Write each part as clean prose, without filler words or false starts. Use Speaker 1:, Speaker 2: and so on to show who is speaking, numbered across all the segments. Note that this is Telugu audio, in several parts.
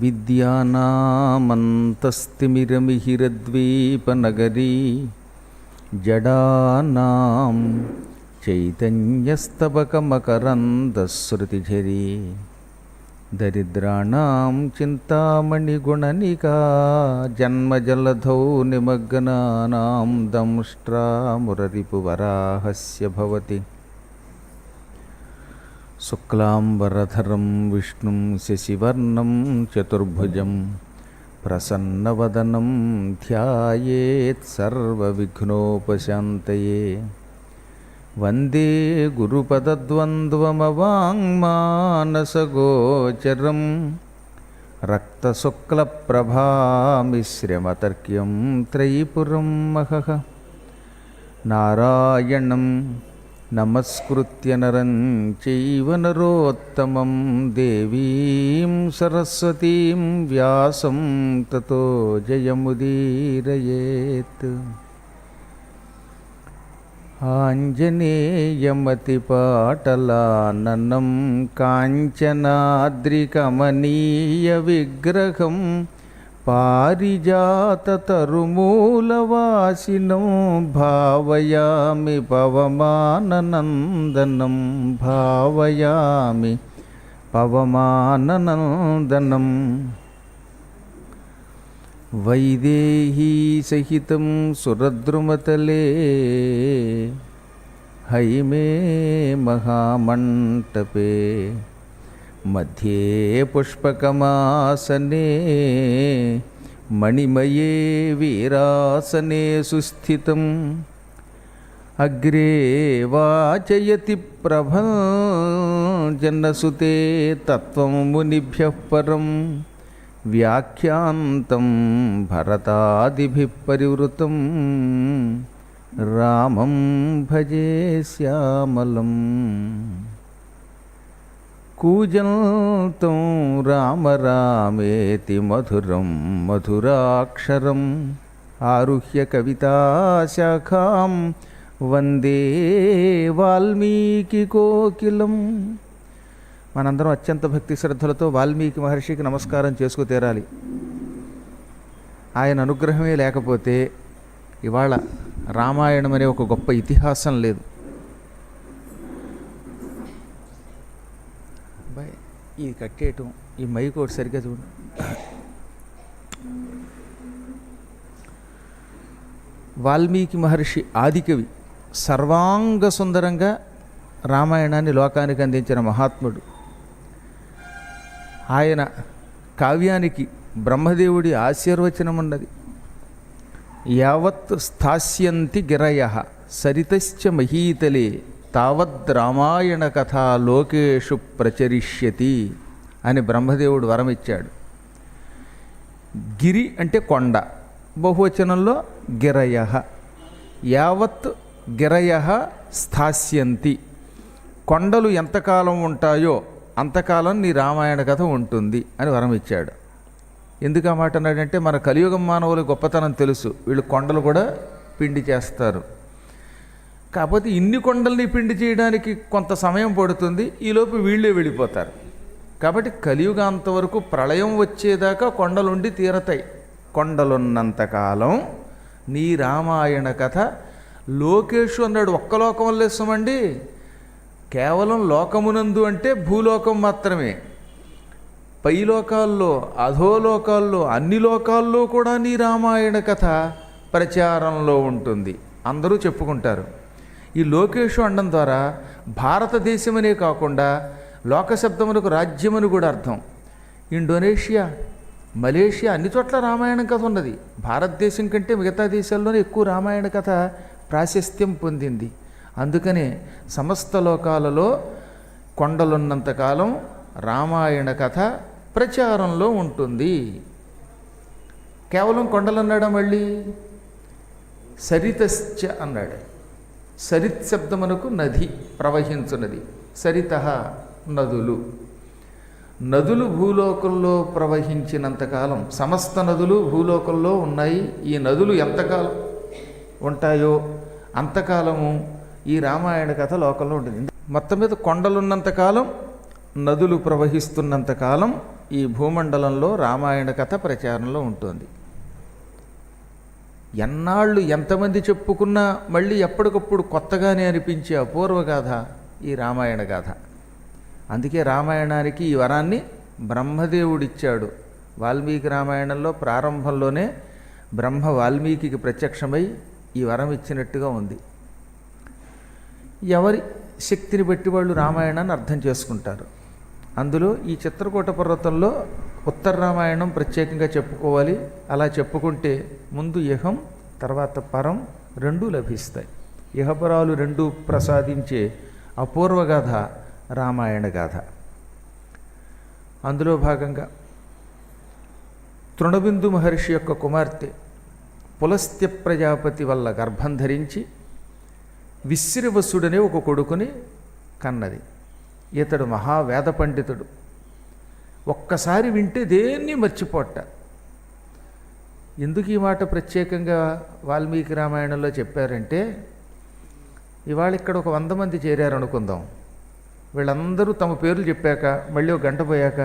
Speaker 1: విద్యానామంతస్తిమిరమిహిరద్వీపనగరీ జడానాం చైతన్యస్తబకమకరందశ్రుతిఝరీ దరిద్రాణం చింతామణిగుణనికా జన్మజలధౌ నిమగ్నానాం దంష్ట్రామురరిపువరాహస్య భవతి. శుక్లాంబరధరం విష్ణుం శశివర్ణం చతుర్భుజం ప్రసన్నవదనం ధ్యాయేత్ సర్వవిఘ్నోపశాంతయే. వందే గురుపదద్వంద్వమవాङ्మానసగోచరం రక్తశుక్లప్రభామిశ్రమతర్క్యం త్రైపురం మహః. నారాయణం నమస్కృత్య నరం చైవ నరోత్తమం దేవీం సరస్వతీం వ్యాసం తతో జయముదీరయేత్. ఆంజనేయమతిపాటలాననం కాంచనాద్రికమనీయవిగ్రహం పారిజాతతరుమూలవాసినం భావయామి పవమాననందనం భావయామి పవమాననందనం. వైదేహీ సహితం సురద్రుమతలే హైమే మహామంటపే మధ్యే పుష్పకమాసనే మణిమయే వీరాసనే సుస్థితం. అగ్రే వాచయతి ప్రభంజనసుతే తత్వం మునిభ్యః పరం. వ్యాఖ్యాంతం భరతాదిభిః పరివృతం రామం భజే శ్యామలం. కూజంతం రామ రామేతి మధురం మధురాక్షరం ఆరుహ్య కవితాశాఖాం వందే వాల్మీకి కోకిలం. మనందరం అత్యంత భక్తి శ్రద్ధలతో వాల్మీకి మహర్షికి నమస్కారం చేసుకు తీరాలి. ఆయన అనుగ్రహమే లేకపోతే ఇవాళ రామాయణం అనే ఒక గొప్ప ఇతిహాసం లేదు. బాయ్ ఇది కట్టేయటం, ఈ మైక్ ఒకటి సరిగ్గా చూడు. వాల్మీకి మహర్షి ఆదికవి, సర్వాంగ సుందరంగా రామాయణాన్ని లోకానికి అందించిన మహాత్ముడు. ఆయన కావ్యానికి బ్రహ్మదేవుడి ఆశీర్వచనం ఉన్నది. యావత్ స్థాస్యంతి గిరయః సరితశ్చ మహీతలే తావద్ రామాయణ కథా లోకేషు ప్రచరిష్యతి అని బ్రహ్మదేవుడు వరమిచ్చాడు. గిరి అంటే కొండ, బహువచనంలో గిరయః. యావత్ గిరయః స్థాస్యంతి, కొండలు ఎంతకాలం ఉంటాయో అంతకాలం నీ రామాయణ కథ ఉంటుంది అని వరం ఇచ్చాడు. ఎందుకు ఆ మాట అన్నాడంటే మన కలియుగం మానవుల గొప్పతనం తెలుసు, వీళ్ళు కొండలు కూడా పిండి చేస్తారు. కాకపోతే ఇన్ని కొండల్ని పిండి చేయడానికి కొంత సమయం పడుతుంది, ఈలోపు వీళ్ళే వెళ్ళిపోతారు. కాబట్టి కలియుగాంత వరకు ప్రళయం వచ్చేదాకా కొండలుండి తీరతాయి. కొండలున్నంతకాలం నీ రామాయణ కథ లోకేషు అన్నాడు. ఒక్క లోకం వల్లే సుమండి, కేవలం లోకమునందు అంటే భూలోకం మాత్రమే. పైలోకాల్లో, అధోలోకాల్లో, అన్ని లోకాల్లో కూడా నీ రామాయణ కథ ప్రచారంలో ఉంటుంది, అందరూ చెప్పుకుంటారు. ఈ లోకేషు అనడం ద్వారా భారతదేశమనే కాకుండా లోకశబ్దములకు రాజ్యమని కూడా అర్థం. ఇండోనేషియా, మలేషియా అన్ని చోట్ల రామాయణ కథ ఉన్నది. భారతదేశం కంటే మిగతా దేశాల్లోనే ఎక్కువ రామాయణ కథ ప్రాశస్త్యం పొందింది. అందుకనే సమస్త లోకాలలో కొండలున్నంతకాలం రామాయణ కథ ప్రచారంలో ఉంటుంది. కేవలం కొండలన్నాడా, మళ్ళీ సరితశ్చ అన్నాడు. సరిత్ శబ్దమునకు నది, ప్రవహించున్నది. సరితః నదులు. నదులు భూలోకంలో ప్రవహించినంతకాలం, సమస్త నదులు భూలోకంలో ఉన్నాయి. ఈ నదులు ఎంతకాలం ఉంటాయో అంతకాలము ఈ రామాయణ కథ లోకంలో ఉంటుంది. మొత్తం మీద కొండలున్నంతకాలం, నదులు ప్రవహిస్తున్నంతకాలం ఈ భూమండలంలో రామాయణ కథ ప్రచారంలో ఉంటుంది. ఎన్నాళ్ళు ఎంతమంది చెప్పుకున్నా మళ్ళీ ఎప్పటికప్పుడు కొత్తగానే అనిపించే అపూర్వగాథ ఈ రామాయణ గాథ. అందుకే రామాయణానికి ఈ వరాన్ని బ్రహ్మదేవుడిచ్చాడు. వాల్మీకి రామాయణంలో ప్రారంభంలోనే బ్రహ్మ వాల్మీకి ప్రత్యక్షమై ఈ వరం ఇచ్చినట్టుగా ఉంది. ఎవరి శక్తిని బట్టి వాళ్ళు రామాయణాన్ని అర్థం చేసుకుంటారు. అందులో ఈ చిత్రకూట పర్వతంలో ఉత్తర రామాయణం ప్రత్యేకంగా చెప్పుకోవాలి. అలా చెప్పుకుంటే ముందు ఇహం తర్వాత పరం రెండూ లభిస్తాయి. ఇహపరాలు రెండూ ప్రసాదించే అపూర్వగాథ రామాయణ గాథ. అందులో భాగంగా తృణబిందు మహర్షి యొక్క కుమార్తె పులస్త్య ప్రజాపతి వల్ల గర్భం ధరించి విశ్రవసుడనే ఒక కొడుకుని కన్నది. ఇతడు మహావేద పండితుడు. ఒక్కసారి వింటే దేన్ని మర్చిపోట. ఎందుకు ఈ మాట ప్రత్యేకంగా వాల్మీకి రామాయణంలో చెప్పారంటే, ఇవాళ ఇక్కడ ఒక 100 మంది చేరారనుకుందాం. వీళ్ళందరూ తమ పేర్లు చెప్పాక మళ్ళీ ఒక గంట పోయాక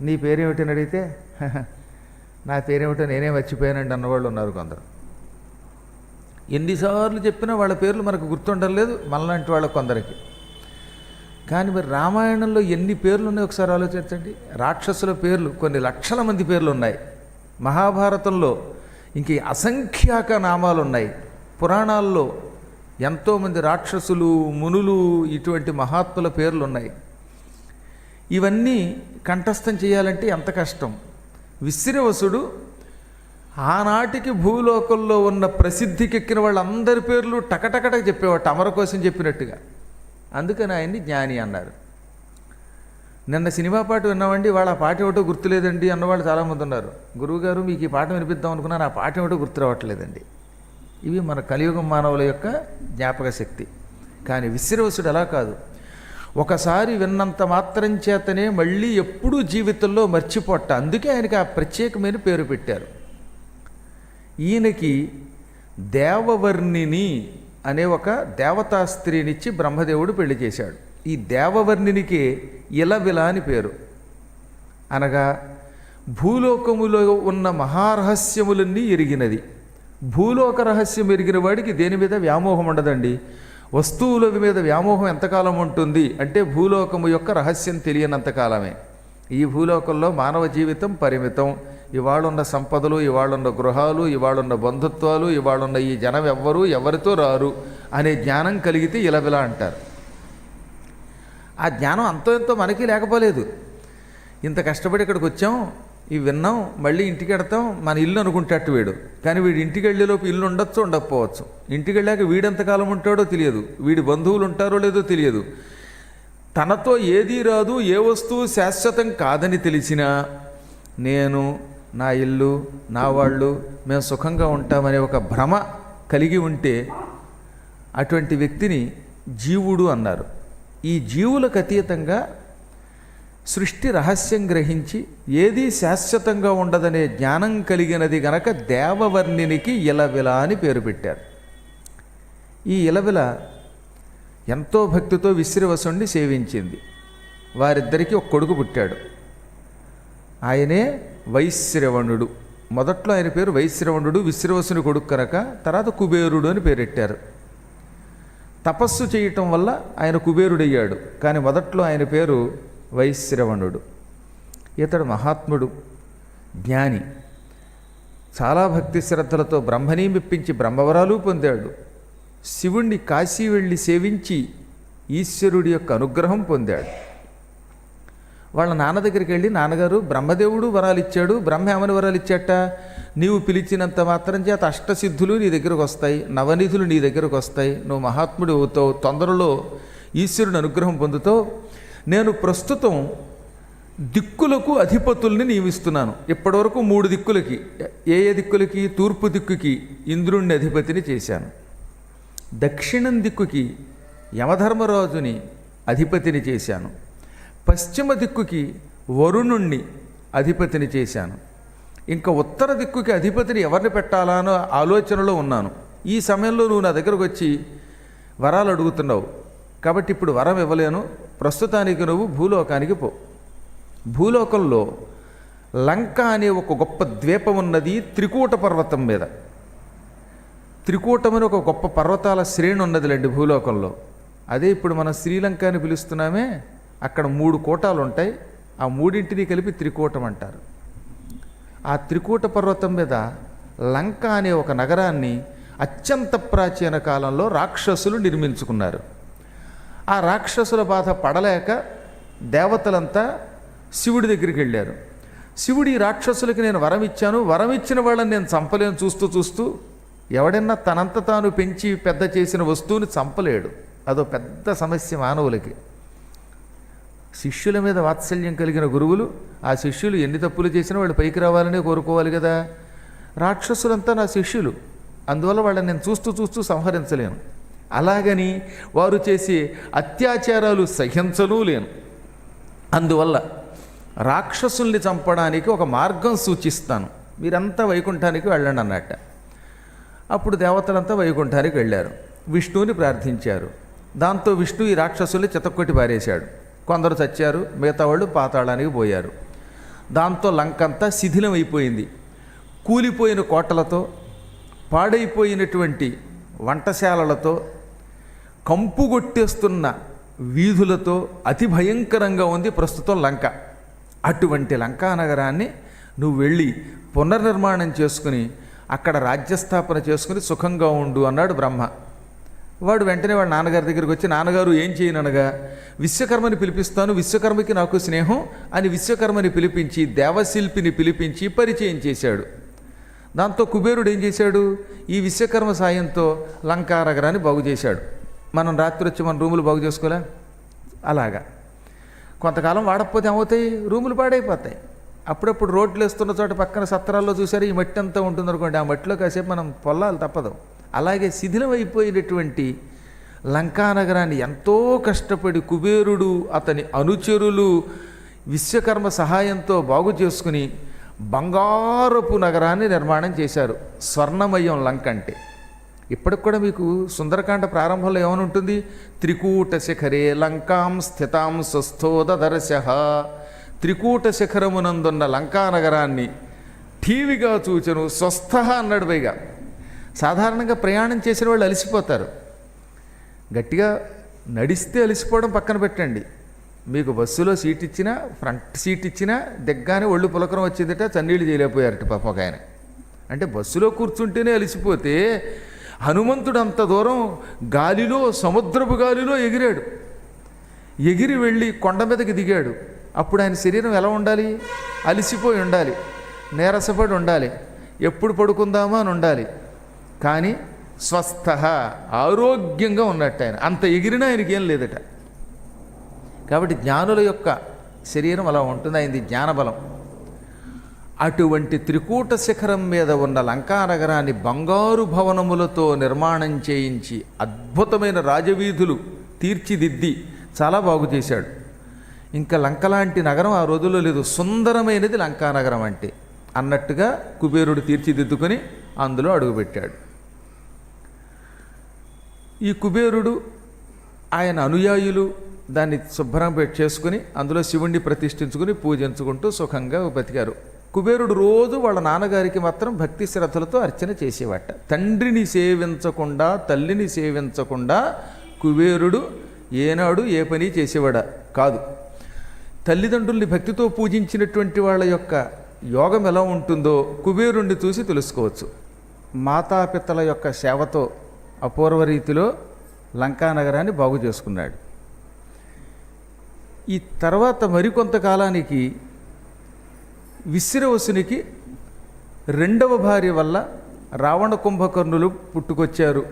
Speaker 1: నీ పేరేమిటని అడిగితే నా పేరేమిటో నేనే మర్చిపోయానండి అన్నవాళ్ళు ఉన్నారు కొందరు. ఎన్నిసార్లు చెప్పినా వాళ్ళ పేర్లు మనకు గుర్తుండలేదు, మనలాంటి వాళ్ళ కొందరికి. కానీ మరి రామాయణంలో ఎన్ని పేర్లు ఉన్నాయో ఒకసారి ఆలోచించండి. రాక్షసుల పేర్లు కొన్ని లక్షల మంది పేర్లు ఉన్నాయి. మహాభారతంలో ఇంక అసంఖ్యాక నామాలు ఉన్నాయి. పురాణాల్లో ఎంతోమంది రాక్షసులు, మునులు, ఇటువంటి మహాత్ముల పేర్లు ఉన్నాయి. ఇవన్నీ కంఠస్థం చేయాలంటే ఎంత కష్టం. విశ్రవసుడు ఆనాటికి భూలోకంలో ఉన్న ప్రసిద్ధికెక్కిన వాళ్ళందరి పేర్లు టకటకటక చెప్పేవాట, అమర కోసం చెప్పినట్టుగా. అందుకని ఆయన్ని జ్ఞాని అన్నారు. నిన్న సినిమా పాట విన్నామండి, వాళ్ళ ఆ పాట ఏమిటో గుర్తులేదండి అన్నవాళ్ళు చాలామంది ఉన్నారు. గురువుగారు మీకు ఈ పాట వినిపిద్దాం అనుకున్నాను, ఆ పాట ఏమిటో గుర్తు రావట్లేదండి. ఇవి మన కలియుగం మానవుల యొక్క జ్ఞాపక శక్తి. కానీ విశ్రవసుడు అలా కాదు. ఒకసారి విన్నంత మాత్రం చేతనే మళ్ళీ ఎప్పుడూ జీవితంలో మర్చిపోట్ట. అందుకే ఆయనకి ఆ ప్రత్యేకమైన పేరు పెట్టారు. ఈయనకి దేవవర్ణిని అనే ఒక దేవతా స్త్రీనిచ్చి బ్రహ్మదేవుడు పెళ్లి చేశాడు. ఈ దేవవర్ణినికి ఇలవిల అని పేరు. అనగా భూలోకములో ఉన్న మహారహస్యములన్నీ ఎరిగినది. భూలోక రహస్యం ఎరిగిన వాడికి దేని మీద వ్యామోహం ఉండదండి. వస్తువుల మీద వ్యామోహం ఎంతకాలం ఉంటుంది అంటే భూలోకము యొక్క రహస్యం తెలియనంతకాలమే. ఈ భూలోకంలో మానవ జీవితం పరిమితం. ఇవాళున్న సంపదలు, ఇవాళున్న గృహాలు, ఇవాళున్న బంధుత్వాలు, ఇవాళున్న ఈ జనం ఎవ్వరూ ఎవరితో రారు అనే జ్ఞానం కలిగితే ఇలవిలా అంటారు. ఆ జ్ఞానం అంతో ఎంతో మనకి లేకపోలేదు. ఇంత కష్టపడి ఇక్కడికి వచ్చాం, ఇవి విన్నాం, మళ్ళీ ఇంటికి వెడతాం, మన ఇల్లు అనుకుంటాడు వీడు. కానీ వీడు ఇంటికి వెళ్ళేలోపు ఇల్లు ఉండొచ్చు, ఉండకపోవచ్చు. ఇంటికి వెళ్ళాక వీడెంతకాలం ఉంటాడో తెలియదు, వీడి బంధువులు ఉంటారో లేదో తెలియదు. తనతో ఏదీ రాదు, ఏ వస్తువు శాశ్వతం కాదని తెలిసినా నేను, నా ఇల్లు, నా వాళ్ళు, మేము సుఖంగా ఉంటామనే ఒక భ్రమ కలిగి ఉంటే అటువంటి వ్యక్తిని జీవుడు అన్నారు. ఈ జీవులకు అతీతంగా సృష్టి రహస్యం గ్రహించి ఏదీ శాశ్వతంగా ఉండదనే జ్ఞానం కలిగినది గనక దేవవర్ణినికి ఇలవిల అని పేరు పెట్టారు. ఈ ఇలవిల ఎంతో భక్తితో విశ్రవసుణ్ణి సేవించింది. వారిద్దరికీ ఒక కొడుకు పుట్టాడు. ఆయనే వైశ్రవణుడు. మొదట్లో ఆయన పేరు వైశ్రవణుడు, విశ్రవసుని కొడుకు కనుక తర్వాత కుబేరుడు అని పేరెట్టారు. తపస్సు చేయటం వల్ల ఆయన కుబేరుడయ్యాడు. కానీ మొదట్లో ఆయన పేరు వైశ్రవణుడు. ఇతడు మహాత్ముడు, జ్ఞాని. చాలా భక్తి శ్రద్ధలతో బ్రహ్మని మెప్పించి బ్రహ్మవరాలు పొందాడు. శివుణ్ణి కాశీ వెళ్ళి సేవించి ఈశ్వరుడి యొక్క అనుగ్రహం పొందాడు. వాళ్ళ నాన్న దగ్గరికి వెళ్ళి, నాన్నగారు బ్రహ్మదేవుడు వరాలు ఇచ్చాడు, బ్రహ్మ ఏమని వరాలు ఇచ్చాట, నీవు పిలిచినంత మాత్రం చేత అష్టసిద్ధులు నీ దగ్గరకు వస్తాయి, నవనిధులు నీ దగ్గరకు వస్తాయి, నువ్వు మహాత్ముడు అవుతావు, తొందరలో ఈశ్వరుని అనుగ్రహం పొందుతావు. నేను ప్రస్తుతం దిక్కులకు అధిపతుల్ని నియమిస్తున్నాను. ఇప్పటివరకు 3 దిక్కులకి, ఏ దిక్కులకి, తూర్పు దిక్కుకి ఇంద్రుణ్ణి అధిపతిని చేశాను, దక్షిణం దిక్కుకి యమధర్మరాజుని అధిపతిని చేశాను, పశ్చిమ దిక్కుకి వరుణుణ్ణి అధిపతిని చేశాను, ఇంకా ఉత్తర దిక్కుకి అధిపతిని ఎవరిని పెట్టాలా అన్న ఆలోచనలో ఉన్నాను. ఈ సమయంలో నువ్వు నా దగ్గరకు వచ్చి వరాలు అడుగుతున్నావు కాబట్టి ఇప్పుడు వరం ఇవ్వలేను, ప్రస్తుతానికి నువ్వు భూలోకానికి పో. భూలోకంలో లంక అనే ఒక గొప్ప ద్వీపం ఉన్నది త్రికూట పర్వతం మీద. త్రికూటమని ఒక గొప్ప పర్వతాల శ్రేణి ఉన్నదిలేండి భూలోకంలో. అదే ఇప్పుడు మనం శ్రీలంక అని పిలుస్తున్నామే, అక్కడ 3 కూటాలు ఉంటాయి. ఆ మూడింటిని కలిపి త్రికూటం అంటారు. ఆ త్రికూట పర్వతం మీద లంక అనే ఒక నగరాన్ని అత్యంత ప్రాచీన కాలంలో రాక్షసులు నిర్మించుకున్నారు. ఆ రాక్షసుల బాధ పడలేక దేవతలంతా శివుడి దగ్గరికి వెళ్ళారు. శివుడి రాక్షసులకి నేను వరం ఇచ్చాను, వరం ఇచ్చిన వాళ్ళని నేను చంపలేను. చూస్తూ ఎవడన్నా తనంత తాను పెంచి పెద్ద చేసిన వస్తువుని చంపలేడు. అదో పెద్ద సమస్య మానవులకి. శిష్యుల మీద వాత్సల్యం కలిగిన గురువులు ఆ శిష్యులు ఎన్ని తప్పులు చేసినా వాళ్ళు పైకి రావాలనే కోరుకోవాలి కదా. రాక్షసులంతా నా శిష్యులు, అందువల్ల వాళ్ళని నేను చూస్తూ సంహరించలేను. అలాగని వారు చేసే అత్యాచారాలు సహించనూ లేను. అందువల్ల రాక్షసుల్ని చంపడానికి ఒక మార్గం సూచిస్తాను, మీరంతా వైకుంఠానికి వెళ్ళండి అన్నట్ట. అప్పుడు దేవతలంతా వైకుంఠానికి వెళ్ళారు, విష్ణువుని ప్రార్థించారు. దాంతో విష్ణు ఈ రాక్షసుల్ని చితక్కొట్టి పారేశాడు. కొందరు చచ్చారు, మిగతా వాళ్ళు పాతాళానికి పోయారు. దాంతో లంకంతా శిథిలం అయిపోయింది. కూలిపోయిన కోటలతో, పాడైపోయినటువంటి వంటశాలలతో, కంపుగొట్టేస్తున్న వీధులతో అతి భయంకరంగా ఉంది ప్రస్తుతం లంక. అటువంటి లంకా నగరాన్ని నువ్వు వెళ్ళి పునర్నిర్మాణం చేసుకుని అక్కడ రాజ్యస్థాపన చేసుకుని సుఖంగా ఉండు అన్నాడు బ్రహ్మ. వాడు వెంటనే వాడు నాన్నగారి దగ్గరికి వచ్చి, నాన్నగారు ఏం చేయననగా, విశ్వకర్మని పిలిపిస్తాను, విశ్వకర్మకి నాకు స్నేహం అని విశ్వకర్మని పిలిపించి దేవశిల్పిని పిలిపించి పరిచయం చేశాడు. దాంతో కుబేరుడు ఏం చేశాడు, ఈ విశ్వకర్మ సాయంతో లంకా నగరాన్ని బాగు చేశాడు. మనం రాత్రి వచ్చి మన రూములు బాగు చేసుకోలే, అలాగా కొంతకాలం వాడకపోతే ఏమవుతాయి, రూములు పాడైపోతాయి. అప్పుడప్పుడు రోడ్లు వేస్తున్న చోట పక్కన సత్రాల్లో చూసారు ఈ మట్టి అంతా ఉంటుంది అనుకోండి, ఆ మట్టిలో కాసేపు మనం పొల్లాలి తప్పదు. అలాగే శిథిలం అయిపోయినటువంటి లంకా నగరాన్ని ఎంతో కష్టపడి కుబేరుడు అతని అనుచరులు విశ్వకర్మ సహాయంతో బాగు చేసుకుని బంగారపు నగరాన్ని నిర్మాణం చేశారు. స్వర్ణమయం లంక అంటే. ఇప్పటికి కూడా మీకు సుందరకాండ ప్రారంభంలో ఏమని ఉంటుంది, త్రికూట శిఖరే లంకాం స్థితాం స్వస్థోదర్శ. త్రికూట శిఖరమునందున్న లంకా నగరాన్ని ఠీవిగా చూచెను, స్వస్థ అన్నాడు. పైగా సాధారణంగా ప్రయాణం చేసిన వాళ్ళు అలసిపోతారు, గట్టిగా నడిస్తే అలసిపోవడం పక్కన పెట్టండి. మీకు బస్సులో సీట్ ఇచ్చినా, ఫ్రంట్ సీట్ ఇచ్చినా దిగ్గానే ఒళ్ళు పులకరం వచ్చిందట, చన్నీళ్ళు చేయలేకపోయారట పాపం ఒక ఆయన. అంటే బస్సులో కూర్చుంటేనే అలసిపోతే హనుమంతుడు అంత దూరం గాలిలో, సముద్రపు గాలిలో ఎగిరాడు. ఎగిరి వెళ్ళి కొండ మీదకి దిగాడు. అప్పుడు ఆయన శరీరం ఎలా ఉండాలి, అలసిపోయి ఉండాలి, నీరసపడి ఉండాలి, ఎప్పుడు పడుకుందామా అని ఉండాలి. కానీ స్వస్థ ఆరోగ్యంగా ఉన్నట్టు ఆయన. అంత ఎగిరినా ఆయనకి ఏం లేదట. కాబట్టి జ్ఞానుల యొక్క శరీరం అలా ఉంటుంది, అయింది జ్ఞానబలం. అటువంటి త్రికూట శిఖరం మీద ఉన్న లంకా నగరాన్ని బంగారు భవనములతో నిర్మాణం చేయించి అద్భుతమైన రాజవీధులు తీర్చిదిద్ది చాలా బాగు చేశాడు. ఇంకా లంక లాంటి నగరం ఆ రోజుల్లో లేదు, సుందరమైనది లంకా నగరం అంటే అన్నట్టుగా కుబేరుడు తీర్చిదిద్దుకొని అందులో అడుగుపెట్టాడు. ఈ కుబేరుడు ఆయన అనుయాయులు దాన్ని శుభ్రం చేసుకుని అందులో శివుణ్ణి ప్రతిష్ఠించుకుని పూజించుకుంటూ సుఖంగా బతికారు. కుబేరుడు రోజు వాళ్ళ నాన్నగారికి మాత్రం భక్తి శ్రద్ధలతో అర్చన చేసేవాట. తండ్రిని సేవించకుండా, తల్లిని సేవించకుండా కుబేరుడు ఏనాడు ఏ పని చేసేవాడా కాదు. తల్లిదండ్రుల్ని భక్తితో పూజించినటువంటి వాళ్ళ యొక్క యోగం ఎలా ఉంటుందో కుబేరుణ్ణి చూసి తెలుసుకోవచ్చు. మాతాపితల యొక్క సేవతో అపూర్వ రీతిలో లంకా నగరాన్ని బాగు చేసుకున్నాడు. ఈ తర్వాత మరికొంతకాలానికి విశ్రవసునికి రెండవ భార్య వల్ల రావణ కుంభకర్ణులు పుట్టుకొచ్చారు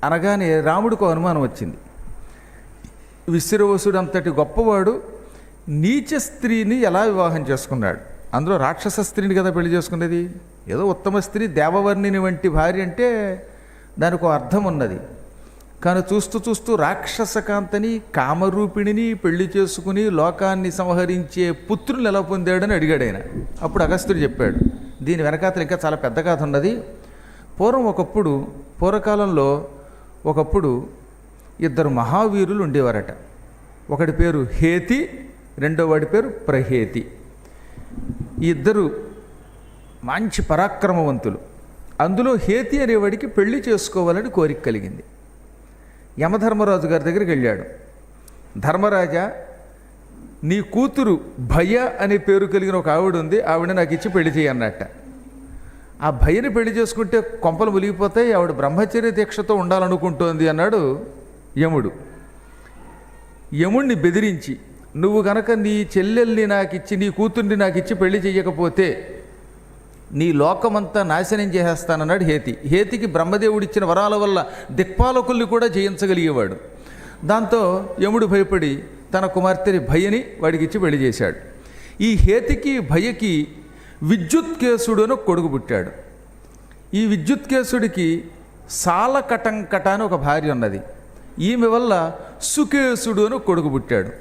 Speaker 1: అనగానే రాముడికి అనుమానం వచ్చింది. విశ్రవసుడు అంతటి గొప్పవాడు నీచ స్త్రీని ఎలా వివాహం చేసుకున్నాడు? అందులో రాక్షస స్త్రీని కదా పెళ్లి చేసుకునేది. ఏదో ఉత్తమ స్త్రీ దేవవర్ణిని వంటి భార్య అంటే దానికి ఒక అర్థం ఉన్నది. కానీ చూస్తూ రాక్షసకాంతని, కామరూపిణిని పెళ్లి చేసుకుని లోకాన్ని సంహరించే పుత్రులు ఎలా పొందాడని అడిగాడు ఆయన. అప్పుడు అగస్త్యుడు చెప్పాడు, దీని వెనకాతలు ఇంకా చాలా పెద్ద కథ ఉన్నది. పూర్వకాలంలో ఒకప్పుడు ఇద్దరు మహావీరులు ఉండేవారట. ఒకడి పేరు హేతి, రెండో వాడి పేరు ప్రహేతి. ఈ ఇద్దరు మంచి పరాక్రమవంతులు. అందులో హేతి అనేవాడికి పెళ్లి చేసుకోవాలని కోరిక కలిగింది. యమధర్మరాజు గారి దగ్గరికి వెళ్ళాడు. ధర్మరాజా, నీ కూతురు భయ అనే పేరు కలిగిన ఒక ఆవిడ ఉంది, ఆవిడ నాకు ఇచ్చి పెళ్లి చేయన్నట్ట. ఆ భయని పెళ్లి చేసుకుంటే కొంపలు ములిగిపోతాయి, ఆవిడ బ్రహ్మచర్య దీక్షతో ఉండాలనుకుంటోంది అన్నాడు యముడు. యముణ్ణి బెదిరించి, నువ్వు గనక నీ చెల్లెల్ని నాకిచ్చి నీ కూతుర్ని నాకిచ్చి పెళ్లి చేయకపోతే నీ లోకమంతా నాశనం చేసేస్తానన్నాడు హేతి. హేతికి బ్రహ్మదేవుడిచ్చిన వరాల వల్ల దిక్పాలకుల్ని కూడా జయించగలిగేవాడు. దాంతో యముడు భయపడి తన కుమార్తెని భయని వాడికి ఇచ్చి పెళ్లి చేశాడు. ఈ హేతికి భయకి విద్యుత్కేశుడు అని ఒక కొడుకు పుట్టాడు. ఈ విద్యుత్కేశుడికి సాలకటంకట అని ఒక భార్య ఉన్నది. ఈమె వల్ల సుకేశుడు అని ఒక కొడుకు పుట్టాడు.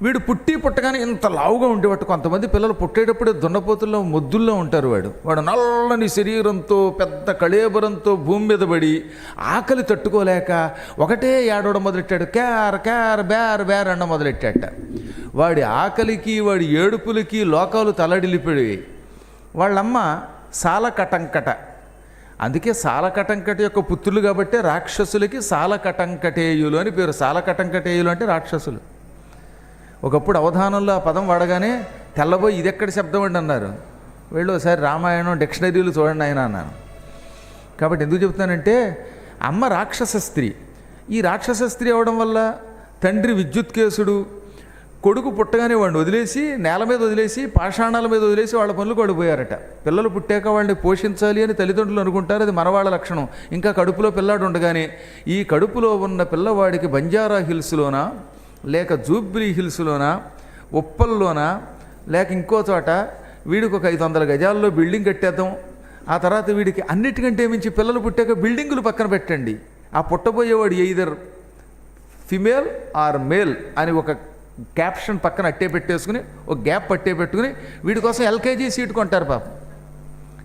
Speaker 1: వీడు పుట్టగానే ఇంత లావుగా ఉండేవాడు. కొంతమంది పిల్లలు పుట్టేటప్పుడే దున్నపోతుల్లో మొద్దుల్లో ఉంటారు. వాడు నల్లని శరీరంతో పెద్ద కళేబరంతో భూమి మీద పడి ఆకలి తట్టుకోలేక ఒకటే ఏడవడం మొదలెట్టాడు. క్యార్ క్యార్ బ్యార్ బ్యార్ అన్న మొదలెట్టాట. వాడి ఆకలికి వాడి ఏడుపులకి లోకాలు తలడిల్లిపోయాయి. వాళ్ళమ్మ సాలకటంకట. అందుకే సాలకటంకట యొక్క పుత్రులు కాబట్టి రాక్షసులకి సాలకటంకటేయులు అని పేరు. సాలకటంకటేయులు అంటే రాక్షసులు. ఒకప్పుడు అవధానంలో ఆ పదం వాడగానే తెల్లబోయి ఇది ఎక్కడ శబ్దం అండి అన్నారు. వీళ్ళు ఒకసారి రామాయణం డిక్షనరీలు చూడండి ఆయన అన్నాను. కాబట్టి ఎందుకు చెప్తానంటే అమ్మ రాక్షస స్త్రీ. ఈ రాక్షస స్త్రీ అవడం వల్ల తండ్రి విద్యుత్కేశుడు కొడుకు పుట్టగానే వాడిని వదిలేసి నేల మీద వదిలేసి పాషాణాల మీద వదిలేసి వాళ్ళ పనులకు వాడు పోయారట. పిల్లలు పుట్టాక వాళ్ళని పోషించాలి అని తల్లిదండ్రులు అనుకుంటారు, అది మనవాళ్ళ లక్షణం. ఇంకా కడుపులో పిల్లాడు ఉండగానే ఈ కడుపులో ఉన్న పిల్లవాడికి బంజారా హిల్స్లోనా లేక జూబ్లీ హిల్స్లోనా ఉప్పల్లోనా లేక ఇంకో చోట వీడికి ఒక 500 గజాల్లో బిల్డింగ్ కట్టేద్దాం. ఆ తర్వాత వీడికి అన్నిటికంటే మించి పిల్లలు పుట్టాక బిల్డింగులు పక్కన పెట్టండి. ఆ పుట్టబోయేవాడు ఎయిదర్ ఫిమేల్ ఆర్ మేల్ అని ఒక క్యాప్షన్ పక్కన అట్టే పెట్టేసుకుని ఒక గ్యాప్ పట్టే పెట్టుకుని వీడి కోసం ఎల్కేజీ సీట్ కొంటారు. పాపం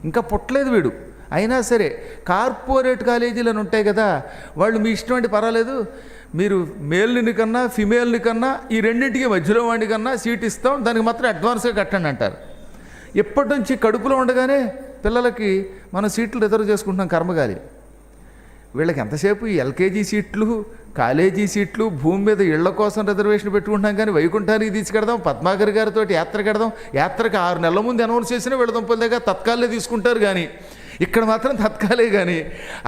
Speaker 1: ఇంకా పుట్టలేదు వీడు, అయినా సరే కార్పొరేట్ కాలేజీలు అని ఉంటాయి కదా, వాళ్ళు మీ ఇష్టం అంటే పర్వాలేదు, మీరు మేల్ని కన్నా ఫిమేల్ని కన్నా ఈ రెండింటికి మధ్యలో వాడిని కన్నా సీట్ ఇస్తాం, దానికి మాత్రం అడ్వాన్స్గా కట్టండి అంటారు. ఎప్పటి నుంచి కడుపులో ఉండగానే పిల్లలకి మనం సీట్లు రిజర్వ్ చేసుకుంటున్నాం కర్మగాలి. వీళ్ళకి ఎంతసేపు ఈ ఎల్కేజీ సీట్లు కాలేజీ సీట్లు భూమి మీద ఇళ్ల కోసం రిజర్వేషన్ పెట్టుకుంటున్నాం. కానీ వైకుంఠానికి తీసుకెడదాం, పద్మాకర్ గారితో యాత్ర కడదాం, యాత్రకు 6 నెలల ముందు అనౌన్స్ చేసినా వీళ్ళ దుంపల దగ్గర తత్కాలే తీసుకుంటారు. కానీ ఇక్కడ మాత్రం తత్కాలే, కానీ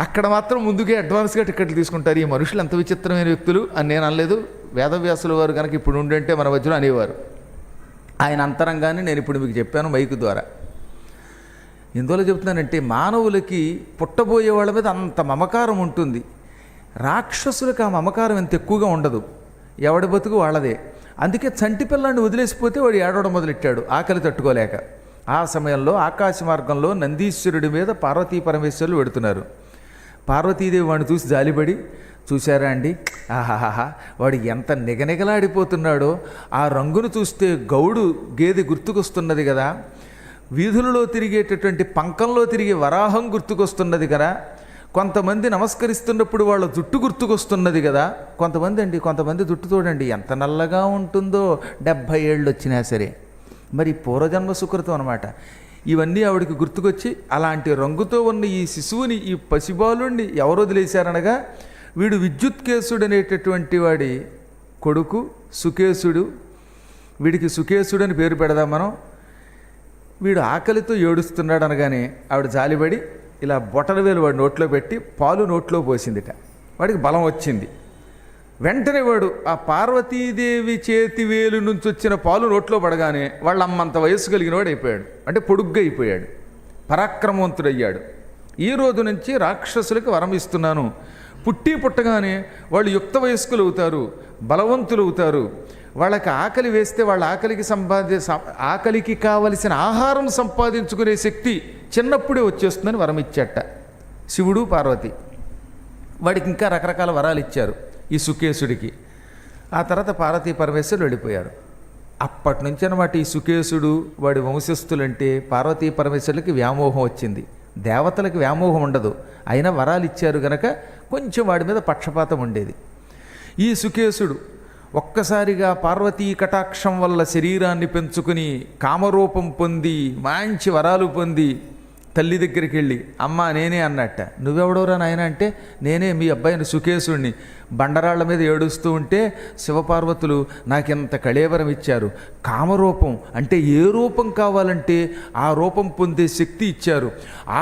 Speaker 1: అక్కడ మాత్రం ముందుకే అడ్వాన్స్గా టికెట్లు తీసుకుంటారు. ఈ మనుషులు ఎంత విచిత్రమైన వ్యక్తులు అని నేను అనలేదు. వేదవ్యాసుల వారు కనుక ఇప్పుడు ఉండంటే మన మధ్యలో అనేవారు. ఆయన అంతరంగానే నేను ఇప్పుడు మీకు చెప్పాను మైకు ద్వారా. ఎందువల్ల చెప్తున్నానంటే మానవులకి పుట్టబోయే వాళ్ళ మీద అంత మమకారం ఉంటుంది. రాక్షసులకు ఆ మమకారం ఎంత ఎక్కువగా ఉండదు. ఎవడి బతుకు వాళ్ళదే. అందుకే చంటి పిల్లాన్ని వదిలేసిపోతే వాడు ఏడవడం మొదలెట్టాడు ఆకలి తట్టుకోలేక. ఆ సమయంలో ఆకాశ మార్గంలో నందీశ్వరుడి మీద పార్వతీ పరమేశ్వరులు పెడుతున్నారు. పార్వతీదేవి వాడిని చూసి జాలిపడి, చూశారా అండి, ఆహాహా వాడు ఎంత నిగనిగలాడిపోతున్నాడో, ఆ రంగును చూస్తే గౌడు గేదె గుర్తుకొస్తున్నది కదా, వీధులలో తిరిగేటటువంటి పంకంలో తిరిగే వరాహం గుర్తుకొస్తున్నది కదా, కొంతమంది నమస్కరిస్తున్నప్పుడు వాళ్ళ జుట్టు గుర్తుకొస్తున్నది కదా, కొంతమంది జుట్టు చూడండి ఎంత నల్లగా ఉంటుందో, 70 ఏళ్ళు వచ్చినా సరే. మరి పూర్వజన్మ సుకృతం అనమాట. ఇవన్నీ ఆవిడికి గుర్తుకొచ్చి అలాంటి రంగుతో ఉన్న ఈ శిశువుని, ఈ పసిబాలుణ్ణి ఎవరు వదిలేశారనగా వీడు విద్యుత్కేశుడు అనేటటువంటి వాడి కొడుకు సుకేశుడు. వీడికి సుకేశుడు అని పేరు పెడదాం మనం. వీడు ఆకలితో ఏడుస్తున్నాడు అనగానే ఆవిడ జాలిపడి ఇలా బొటనవేలు వాడి నోట్లో పెట్టి పాలు నోట్లో పోసిందిట. వాడికి బలం వచ్చింది. వెంటనే వాడు ఆ పార్వతీదేవి చేతి వేలు నుంచి వచ్చిన పాలు నోట్లో పడగానే వాళ్ళ అమ్మంత వయస్సు కలిగిన వాడు అయిపోయాడు. అంటే పొడుగ్గా అయిపోయాడు, పరాక్రమవంతుడయ్యాడు. ఈ రోజు నుంచి రాక్షసులకు వరం ఇస్తున్నాను, పుట్టగానే వాళ్ళు యుక్త వయస్కులు అవుతారు, బలవంతులు అవుతారు. వాళ్ళకి ఆకలి వేస్తే వాళ్ళ ఆకలికి కావలసిన ఆహారం సంపాదించుకునే శక్తి చిన్నప్పుడే వచ్చేస్తుందని వరం ఇచ్చాట శివుడు పార్వతి. వాడికి ఇంకా రకరకాల వరాలు ఇచ్చారు ఈ సుకేశుడికి. ఆ తర్వాత పార్వతీ పరమేశ్వరులు వెళ్ళిపోయారు. అప్పటి నుంచి అన్నమాట ఈ సుకేశుడు వాడి వంశస్థులంటే పార్వతీ పరమేశ్వరులకి వ్యామోహం వచ్చింది. దేవతలకు వ్యామోహం ఉండదు, అయినా వరాలు ఇచ్చారు గనక కొంచెం వాడి మీద పక్షపాతం ఉండేది. ఈ సుకేశుడు ఒక్కసారిగా పార్వతీ కటాక్షం వల్ల శరీరాన్ని పెంచుకుని కామరూపం పొంది మంచి వరాలు పొంది తల్లి దగ్గరికి వెళ్ళి అమ్మ నేనే అన్నట్ట. నువ్వెవడోరా నాయన అంటే నేనే మీ అబ్బాయిని సుకేశుణ్ణి బండరాళ్ల మీద ఏడుస్తూ ఉంటే శివపార్వతులు నాకింత కళేవరం ఇచ్చారు. కామరూపం అంటే ఏ రూపం కావాలంటే ఆ రూపం పొందే శక్తి ఇచ్చారు.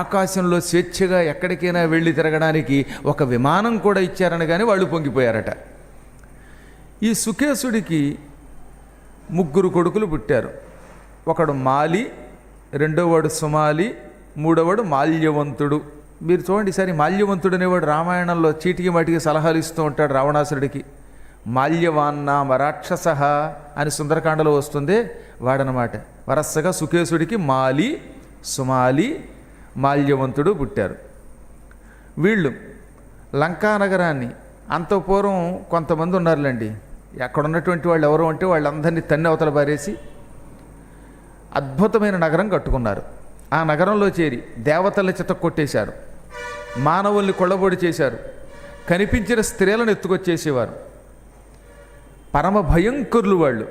Speaker 1: ఆకాశంలో స్వేచ్ఛగా ఎక్కడికైనా వెళ్ళి తిరగడానికి ఒక విమానం కూడా ఇచ్చారని కానీ వాళ్ళు పొంగిపోయారట. ఈ సుకేశుడికి 3 కొడుకులు పుట్టారు. ఒకడు మాలి, రెండోవాడు సుమాలి, మూడోవాడు మాల్యవంతుడు. మీరు చూడండి, ఈసారి మాల్యవంతుడు అనేవాడు రామాయణంలో చీటికి మాటికి సలహాలు ఇస్తూ ఉంటాడు రావణాసురుడికి. మాల్యవాన్నామ రాక్షస అని సుందరకాండలో వస్తుంది వాడనమాట. వరసగా సుకేశుడికి మాలి, సుమాలి, మాల్యవంతుడు పుట్టారు. వీళ్ళు లంకానగరాన్ని అంత పూర్వం కొంతమంది ఉన్నారులేండి, అక్కడ ఉన్నటువంటి వాళ్ళు ఎవరు అంటే వాళ్ళందరినీ తన్ని అవతల పారేసి అద్భుతమైన నగరం కట్టుకున్నారు. ఆ నగరంలో చేరి దేవతల్ని చితక్కొట్టేశారు, మానవుల్ని కొల్లబొడి చేశారు, కనిపించిన స్త్రీలను ఎత్తుకొచ్చేసేవారు. పరమ భయంకరులు వాళ్ళు.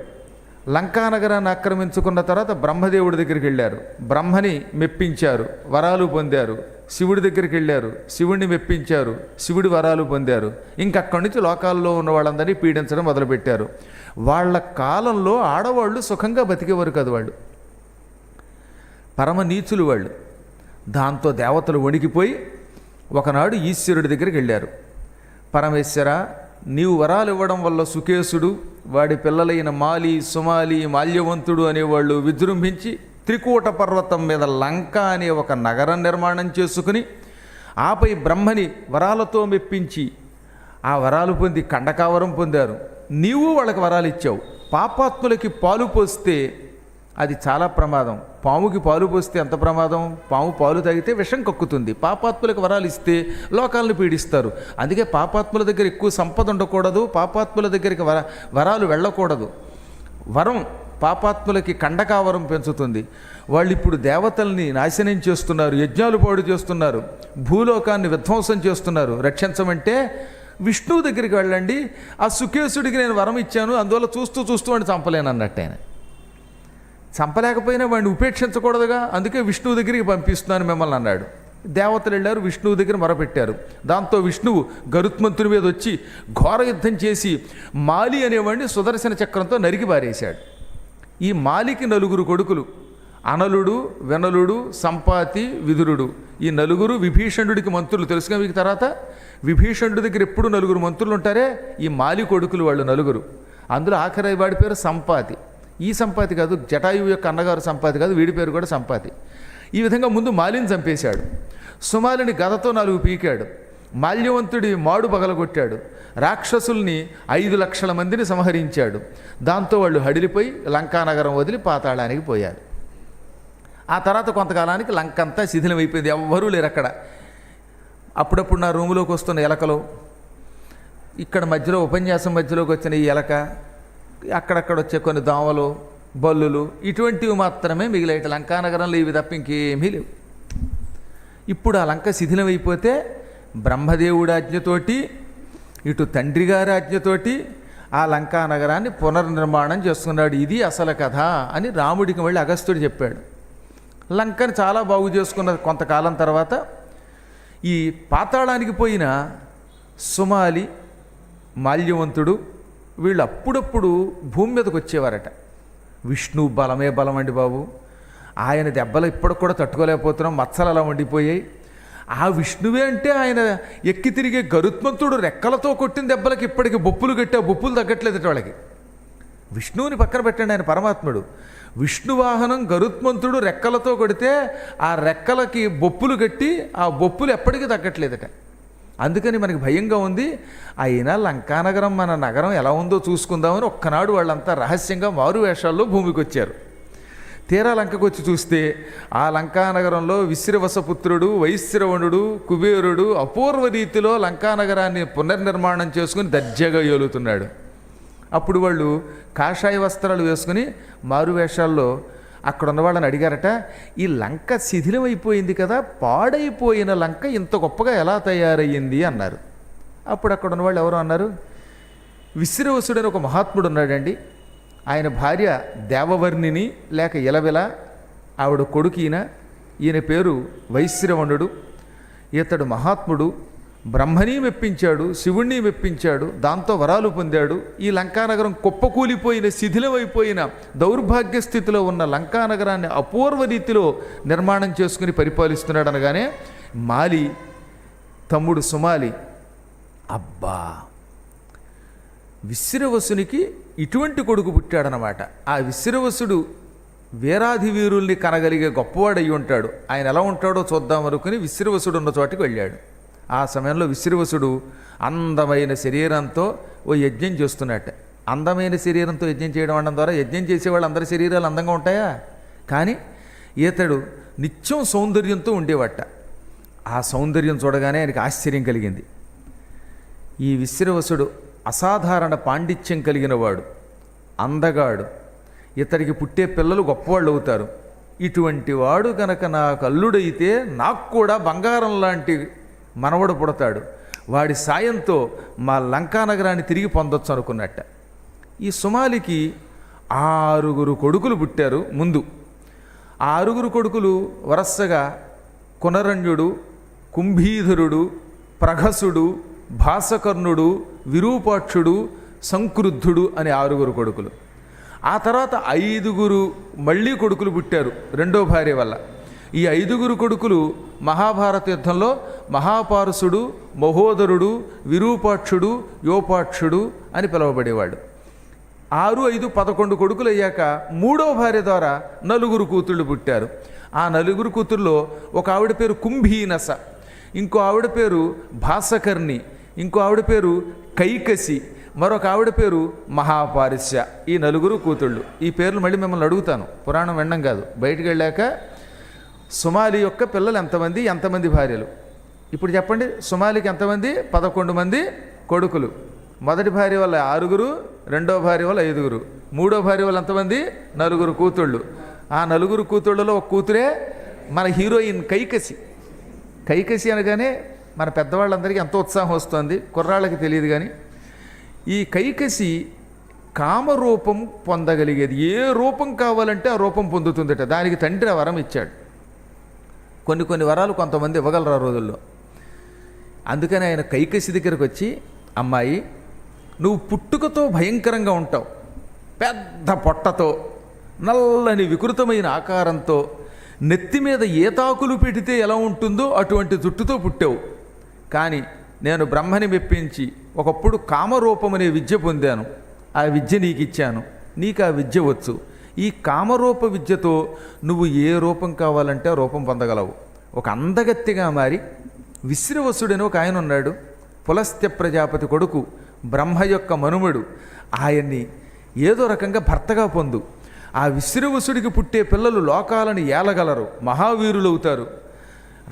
Speaker 1: లంకానగరాన్ని ఆక్రమించుకున్న తర్వాత బ్రహ్మదేవుడి దగ్గరికి వెళ్ళారు, బ్రహ్మని మెప్పించారు, వరాలు పొందారు. శివుడి దగ్గరికి వెళ్ళారు, శివుడిని మెప్పించారు, శివుడి వరాలు పొందారు. ఇంకక్కడి నుంచి లోకాల్లో ఉన్న వాళ్ళందరినీ పీడించడం మొదలుపెట్టారు. వాళ్ళ కాలంలో ఆడవాళ్ళు సుఖంగా బతికేవారు కాదు, వాళ్ళు పరమ నీచులు వాళ్ళు. దాంతో దేవతలు వణికిపోయి ఒకనాడు ఈశ్వరుడి దగ్గరికి వెళ్ళారు. పరమేశ్వర, నీవు వరాలు ఇవ్వడం వల్ల సుకేశుడు, వాడి పిల్లలైన మాలి, సుమాలి, మాల్యవంతుడు అనేవాళ్ళు విజృంభించి త్రికూట పర్వతం మీద లంక అనే ఒక నగరం నిర్మాణం చేసుకుని ఆపై బ్రహ్మని వరాలతో మెప్పించి ఆ వరాలు పొంది కండకావరం పొందారు. నీవు వాళ్ళకి వరాలు ఇచ్చావు. పాపాత్ములకి పాలు పోస్తే అది చాలా ప్రమాదం. పాముకి పాలు పోస్తే ఎంత ప్రమాదం? పాము పాలు తాగితే విషం కక్కుతుంది. పాపాత్ములకు వరాలు ఇస్తే లోకాలను పీడిస్తారు. అందుకే పాపాత్ముల దగ్గర ఎక్కువ సంపద ఉండకూడదు, పాపాత్ముల దగ్గరికి వరాలు వెళ్ళకూడదు. వరం పాపాత్ములకి కండకావరం పెంచుతుంది. వాళ్ళు ఇప్పుడు దేవతల్ని నాశనం చేస్తున్నారు, యజ్ఞాలు పాడు చేస్తున్నారు, భూలోకాన్ని విధ్వంసం చేస్తున్నారు. రక్షించమంటే విష్ణువు దగ్గరికి వెళ్ళండి, ఆ సుకేశుడికి నేను వరం ఇచ్చాను, అందువల్ల చూస్తూ చూస్తూ వాడిని చంపలేను అన్నట్టు. ఆయన చంపలేకపోయినా వాడిని ఉపేక్షించకూడదుగా, అందుకే విష్ణువు దగ్గరికి పంపిస్తున్నాను మిమ్మల్ని అన్నాడు. దేవతలు వెళ్ళారు, విష్ణువు దగ్గర మొరపెట్టారు. దాంతో విష్ణువు గరుత్మంతుని మీద వచ్చి ఘోర యుద్ధం చేసి మాలి అనేవాడిని సుదర్శన చక్రంతో నరికి పారేశాడు. ఈ మాలికి 4 కొడుకులు, అనలుడు, వెనలుడు, సంపాతి, విదురుడు. ఈ 4 విభీషణుడికి మంత్రులు. తెలుసుగా మీకు తర్వాత విభీషణుడి దగ్గర ఎప్పుడు 4 మంత్రులు ఉంటారే, ఈ మాలి కొడుకులు వాళ్ళు 4. అందులో ఆఖరి వాడి పేరు సంపాతి. ఈ సంపాతి కాదు, జటాయువు యొక్క అన్నగారు సంపాతి కాదు, వీడి పేరు కూడా సంపాతి. ఈ విధంగా ముందు మాలిని చంపేశాడు. సుమాలిని గదతో 4 పీకాడు. మాల్యవంతుడి మాడు పగలగొట్టాడు. రాక్షసుల్ని 5 లక్షల మందిని సంహరించాడు. దాంతో వాళ్ళు హడిలిపోయి లంకానగరం వదిలి పాతాళానికి పోయారు. ఆ తర్వాత కొంతకాలానికి లంక అంతా శిథిలమైపోయింది, ఎవ్వరూ లేరు అక్కడ. అప్పుడప్పుడు నా రూములోకి వస్తున్న ఎలకలు, ఇక్కడ మధ్యలో ఉపన్యాసం మధ్యలోకి వచ్చిన ఈ ఎలక, అక్కడక్కడ వచ్చే కొన్ని దోమలు, బల్లులు, ఇటువంటివి మాత్రమే మిగిలేట. లంకానగరంలో ఇవి తప్ప ఇంకేమీ లేవు. ఇప్పుడు ఆ లంక శిథిలమైపోతే బ్రహ్మదేవుడి ఆజ్ఞతోటి, ఇటు తండ్రి గారి ఆజ్ఞతోటి ఆ లంకా నగరాన్ని పునర్నిర్మాణం చేసుకున్నాడు. ఇది అసలు కథ అని రాముడికి మళ్ళీ అగస్త్యుడు చెప్పాడు. లంకని చాలా బాగు చేసుకున్న కొంతకాలం తర్వాత ఈ పాతాళానికి పోయిన సుమాలి, మాల్యవంతుడు వీళ్ళు అప్పుడప్పుడు భూమి మీదకి వచ్చేవారట. విష్ణు బలమే బలం అండి బాబు, ఆయన దెబ్బలు ఇప్పటికి కూడా తట్టుకోలేకపోతున్నాం, మచ్చలు అలా వండిపోయాయి. ఆ విష్ణువే అంటే ఆయన ఎక్కి తిరిగే గరుత్మంతుడు రెక్కలతో కొట్టిన దెబ్బలకి ఇప్పటికి బొప్పులు కట్టి ఆ బొప్పులు తగ్గట్లేదు వాళ్ళకి. విష్ణువుని పక్కన పెట్టండి, ఆయన పరమాత్ముడు. విష్ణువాహనం గరుత్మంతుడు రెక్కలతో కొడితే ఆ రెక్కలకి బొప్పులు కట్టి ఆ బొప్పులు ఎప్పటికీ తగ్గట్లేదట. అందుకని మనకి భయంగా ఉంది. అయినా లంకానగరం మన నగరం ఎలా ఉందో చూసుకుందామని ఒక్కనాడు వాళ్ళంతా రహస్యంగా మారు వేషాల్లో భూమికి వచ్చారు. తీరా లంకకు వచ్చి చూస్తే ఆ లంకానగరంలో విశ్రవసపుత్రుడు, వైశ్రవణుడు, కుబేరుడు అపూర్వ రీతిలో లంకానగరాన్ని పునర్నిర్మాణం చేసుకుని దర్జాగా ఏలుతున్నాడు. అప్పుడు వాళ్ళు కాషాయ వస్త్రాలు వేసుకుని మారువేషాల్లో అక్కడ ఉన్న వాళ్ళని అడిగారట, ఈ లంక శిథిలమైపోయింది కదా, పాడైపోయిన లంక ఇంత గొప్పగా ఎలా తయారయ్యింది అన్నారు. అప్పుడు అక్కడ ఉన్నవాళ్ళు ఎవరు అన్నారు, విశ్రవసుడని ఒక మహాత్ముడు ఉన్నాడండి. ఆయన భార్య దేవవర్ణిని లేక ఇలవిల, ఆవిడ కొడుకు ఈయన పేరు వైశ్రవణుడు. ఇతడు మహాత్ముడు, బ్రహ్మని మెప్పించాడు, శివుణ్ణి మెప్పించాడు, దాంతో వరాలు పొందాడు. ఈ లంకానగరం కుప్పకూలిపోయిన శిథిలమైపోయిన దౌర్భాగ్య స్థితిలో ఉన్న లంకానగరాన్ని అపూర్వ రీతిలో నిర్మాణం చేసుకుని పరిపాలిస్తున్నాడు. అనగానే మాలి తమ్ముడు సుమాలి, అబ్బా విశ్రవసునికి ఇటువంటి కొడుకు పుట్టాడనమాట. ఆ విశ్రవసుడు వీరాధి వీరుల్ని కనగలిగే గొప్పవాడు అయి ఉంటాడు. ఆయన ఎలా ఉంటాడో చూద్దాం అనుకుని విశ్రవసుడు ఉన్న చోటికి వెళ్ళాడు. ఆ సమయంలో విశ్రవసుడు అందమైన శరీరంతో ఓ యజ్ఞం చేస్తున్నట్ట. అందమైన శరీరంతో యజ్ఞం చేయడం అనడం ద్వారా యజ్ఞం చేసేవాళ్ళు అందరి శరీరాలు అందంగా ఉంటాయా? కానీ ఈతడు నిత్యం సౌందర్యంతో ఉండేవట. ఆ సౌందర్యం చూడగానే ఆయనకి ఆశ్చర్యం కలిగింది. ఈ విశ్రవసుడు అసాధారణ పాండిత్యం కలిగినవాడు, అందగాడు, ఇతడికి పుట్టే పిల్లలు గొప్పవాళ్ళు అవుతారు. ఇటువంటి వాడు కనుక నాకు అల్లుడైతే నాకు కూడా బంగారం లాంటి మనవడు పుడతాడు. వాడి సాయంతో మా లంకానగరాన్ని తిరిగి పొందొచ్చు అనుకున్నట్ట. ఈ సుమాలికి 6 కొడుకులు పుట్టారు. ముందు ఆ 6 కొడుకులు వరసగా కునరణ్యుడు, కుంభీధరుడు, ప్రఘసుడు, భాసకర్ణుడు, విరూపాక్షుడు, సంక్రుద్ధుడు అనే 6 కొడుకులు. ఆ తర్వాత 5 మళ్ళీ కొడుకులు పుట్టారు రెండో భార్య వల్ల. ఈ 5 కొడుకులు మహాభారత యుద్ధంలో మహాపారుషుడు, మహోదరుడు, విరూపాక్షుడు, యోపాక్షుడు అని పిలువబడేవాడు. 6, 5, 11 కొడుకులు అయ్యాక మూడో భార్య ద్వారా 4 కూతుళ్ళు పుట్టారు. ఆ 4 కూతుర్లో ఒక ఆవిడ పేరు కుంభీనస, ఇంకో ఆవిడ పేరు భాసకర్ణి, ఇంకో ఆవిడ పేరు కైకసి, మరొక ఆవిడ పేరు మహాపారిశ్య. ఈ 4 కూతుళ్ళు. ఈ పేర్లు మళ్ళీ మిమ్మల్ని అడుగుతాను, పురాణం వినడం కాదు. బయటికి వెళ్ళాక సుమాలి యొక్క పిల్లలు ఎంతమంది భార్యలు ఇప్పుడు చెప్పండి. సుమాలికి ఎంతమంది? 11 మంది కొడుకులు. మొదటి భార్య వల్ల 6, రెండో భార్య వల్ల 5, మూడో భార్య వల్ల ఎంతమంది? 4 కూతుళ్ళు. ఆ 4 కూతుళ్ళలో ఒక కూతురే మన హీరోయిన్ కైకసి. కైకసి అనగానే మన పెద్దవాళ్ళందరికీ ఎంతో ఉత్సాహం వస్తుంది, కుర్రాళ్ళకి తెలియదు. కానీ ఈ కైకసి కామరూపం పొందగలిగేది. ఏ రూపం కావాలంటే ఆ రూపం పొందుతుందట. దానికి తండ్రి ఆ వరం ఇచ్చాడు. కొన్ని వరాలు కొంతమంది ఇవ్వగలరు ఆ రోజుల్లో. అందుకని ఆయన కైకసి దగ్గరకు వచ్చి, అమ్మాయి నువ్వు పుట్టుకతో భయంకరంగా ఉంటావు, పెద్ద పొట్టతో, నల్లని వికృతమైన ఆకారంతో, నెత్తి మీద ఏతాకులు పెడితే ఎలా ఉంటుందో అటువంటి జుట్టుతో పుట్టావు. కానీ నేను బ్రహ్మని మెప్పించి ఒకప్పుడు కామరూపం అనే విద్య పొందాను. ఆ విద్య నీకు ఇచ్చాను, నీకు ఆ విద్య వచ్చు. ఈ కామరూప విద్యతో నువ్వు ఏ రూపం కావాలంటే ఆ రూపం పొందగలవు. ఒక అందగత్తిగా మారి విశ్రవసుడని ఒక ఆయన ఉన్నాడు, పులస్త్య ప్రజాపతి కొడుకు, బ్రహ్మ యొక్క మనుమడు. ఆయన్ని ఏదో రకంగా భర్తగా పొందు. ఆ విశ్రవసుడికి పుట్టే పిల్లలు లోకాలను ఏలగలరు, మహావీరులవుతారు.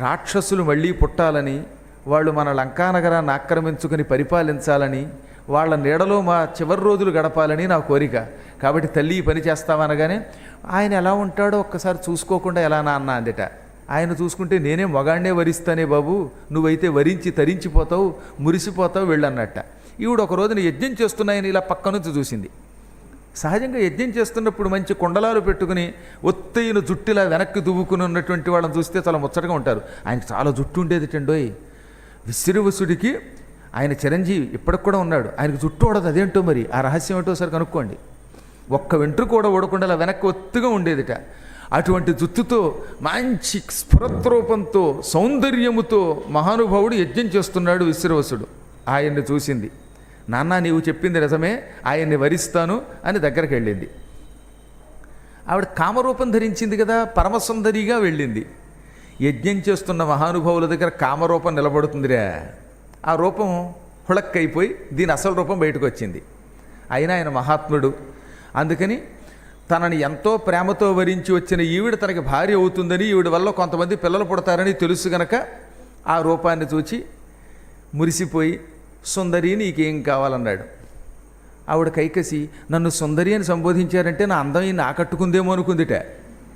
Speaker 1: రాక్షసులు మళ్ళీ పుట్టాలని, వాళ్ళు మన లంకానగరాన్ని ఆక్రమించుకుని పరిపాలించాలని, వాళ్ళ నీడలో మా చివరి రోజులు గడపాలని నా కోరిక. కాబట్టి తల్లి ఈ పని చేస్తామనగానే ఆయన ఎలా ఉంటాడో ఒక్కసారి చూసుకోకుండా ఎలా నాన్న అందట. ఆయన చూసుకుంటే నేనే మగాడినే వరిస్తానే బాబు, నువ్వైతే వరించి తరించిపోతావు, మురిసిపోతావు వెళ్ళన్నట్ట. ఈవిడ ఒక రోజున యజ్ఞం చేస్తున్నాయని ఇలా పక్క నుంచి చూసింది. సహజంగా యజ్ఞం చేస్తున్నప్పుడు మంచి కుండలాలు పెట్టుకుని ఒత్తైన జుట్టులా వెనక్కి దువ్వుకుని ఉన్నటువంటి వాళ్ళని చూస్తే చాలా ముచ్చటగా ఉంటారు. ఆయనకి చాలా జుట్టు ఉండేది టండోయ్. విశ్రవసుడికి ఆయన చిరంజీవి ఇప్పటికి కూడా ఉన్నాడు, ఆయనకు జుట్టు ఓడదు. అదేంటో మరి ఆ రహస్యం ఏంటో సరి కనుక్కోండి. ఒక్క వెంట్రుక కూడా ఓడకుండా అలా వెనక్కి ఒత్తుగా ఉండేదిట. అటువంటి జుట్టుతో మంచి స్ఫురద్రూపంతో సౌందర్యముతో మహానుభావుడు యజ్ఞం చేస్తున్నాడు విశ్రవసుడు. ఆయన్ని చూసింది. నాన్న నీవు చెప్పింది నిజమే, ఆయన్ని వరిస్తాను అని దగ్గరికి వెళ్ళింది. ఆవిడ కామరూపం ధరించింది కదా, పరమసుందరిగా వెళ్ళింది. యజ్ఞం చేస్తున్న మహానుభావుల దగ్గర కామరూపం నిలబడుతుందిరా. ఆ రూపం హుళక్కైపోయి దీని అసలు రూపం బయటకు వచ్చింది. అయినా ఆయన మహాత్ముడు. అందుకని తనని ఎంతో ప్రేమతో వరించి వచ్చిన ఈవిడ తనకి భార్య అవుతుందని, ఈవిడ వల్ల కొంతమంది పిల్లలు పుడతారని తెలుసు గనక ఆ రూపాన్ని చూచి మురిసిపోయి, సుందరి నీకేం కావాలన్నాడు. ఆవిడ కైకసి నన్ను సుందరి అని సంబోధించారంటే నా అందం ఈయన ఆకట్టుకుందేమో అనుకుందిట.